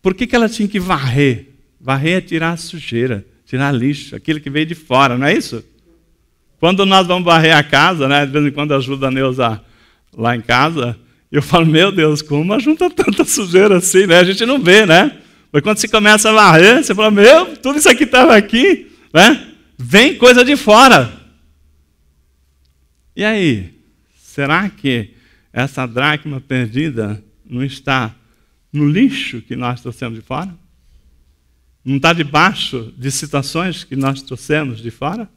por que ela tinha que varrer? Varrer é tirar a sujeira, tirar lixo, aquilo que veio de fora, não é isso? Quando nós vamos varrer a casa, né, de vez em quando eu ajudo a Neuza lá em casa, eu falo, meu Deus, como junta tanta sujeira assim, né? A gente não vê, né? Mas quando você começa a varrer, você fala, tudo isso aqui estava aqui, né? Vem coisa de fora. E aí, será que essa dracma perdida não está no lixo que nós trouxemos de fora? Não está debaixo de situações que nós trouxemos de fora?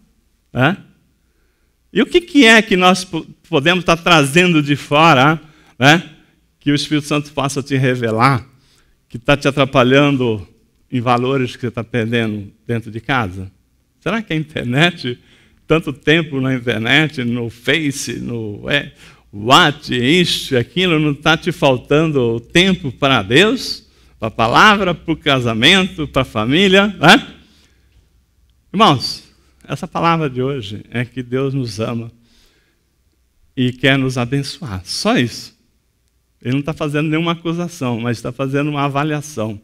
E o que é que nós podemos estar trazendo de fora, né? Que o Espírito Santo possa te revelar, que está te atrapalhando em valores que você está perdendo dentro de casa? Será que a internet, tanto tempo na internet, no Face, no What, isso e aquilo, não está te faltando tempo para Deus? Para a palavra, para o casamento, para a família, né? Irmãos, essa palavra de hoje é que Deus nos ama e quer nos abençoar. Só isso. Ele não está fazendo nenhuma acusação, mas está fazendo uma avaliação.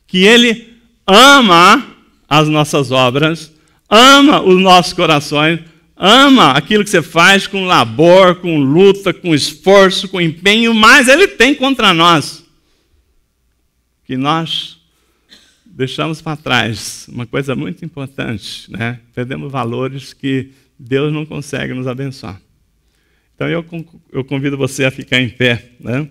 Que Ele ama as nossas obras, ama os nossos corações, ama aquilo que você faz com labor, com luta, com esforço, com empenho, mas Ele tem contra nós. Que nós deixamos para trás uma coisa muito importante, né? Perdemos valores que Deus não consegue nos abençoar. Então eu convido você a ficar em pé, né?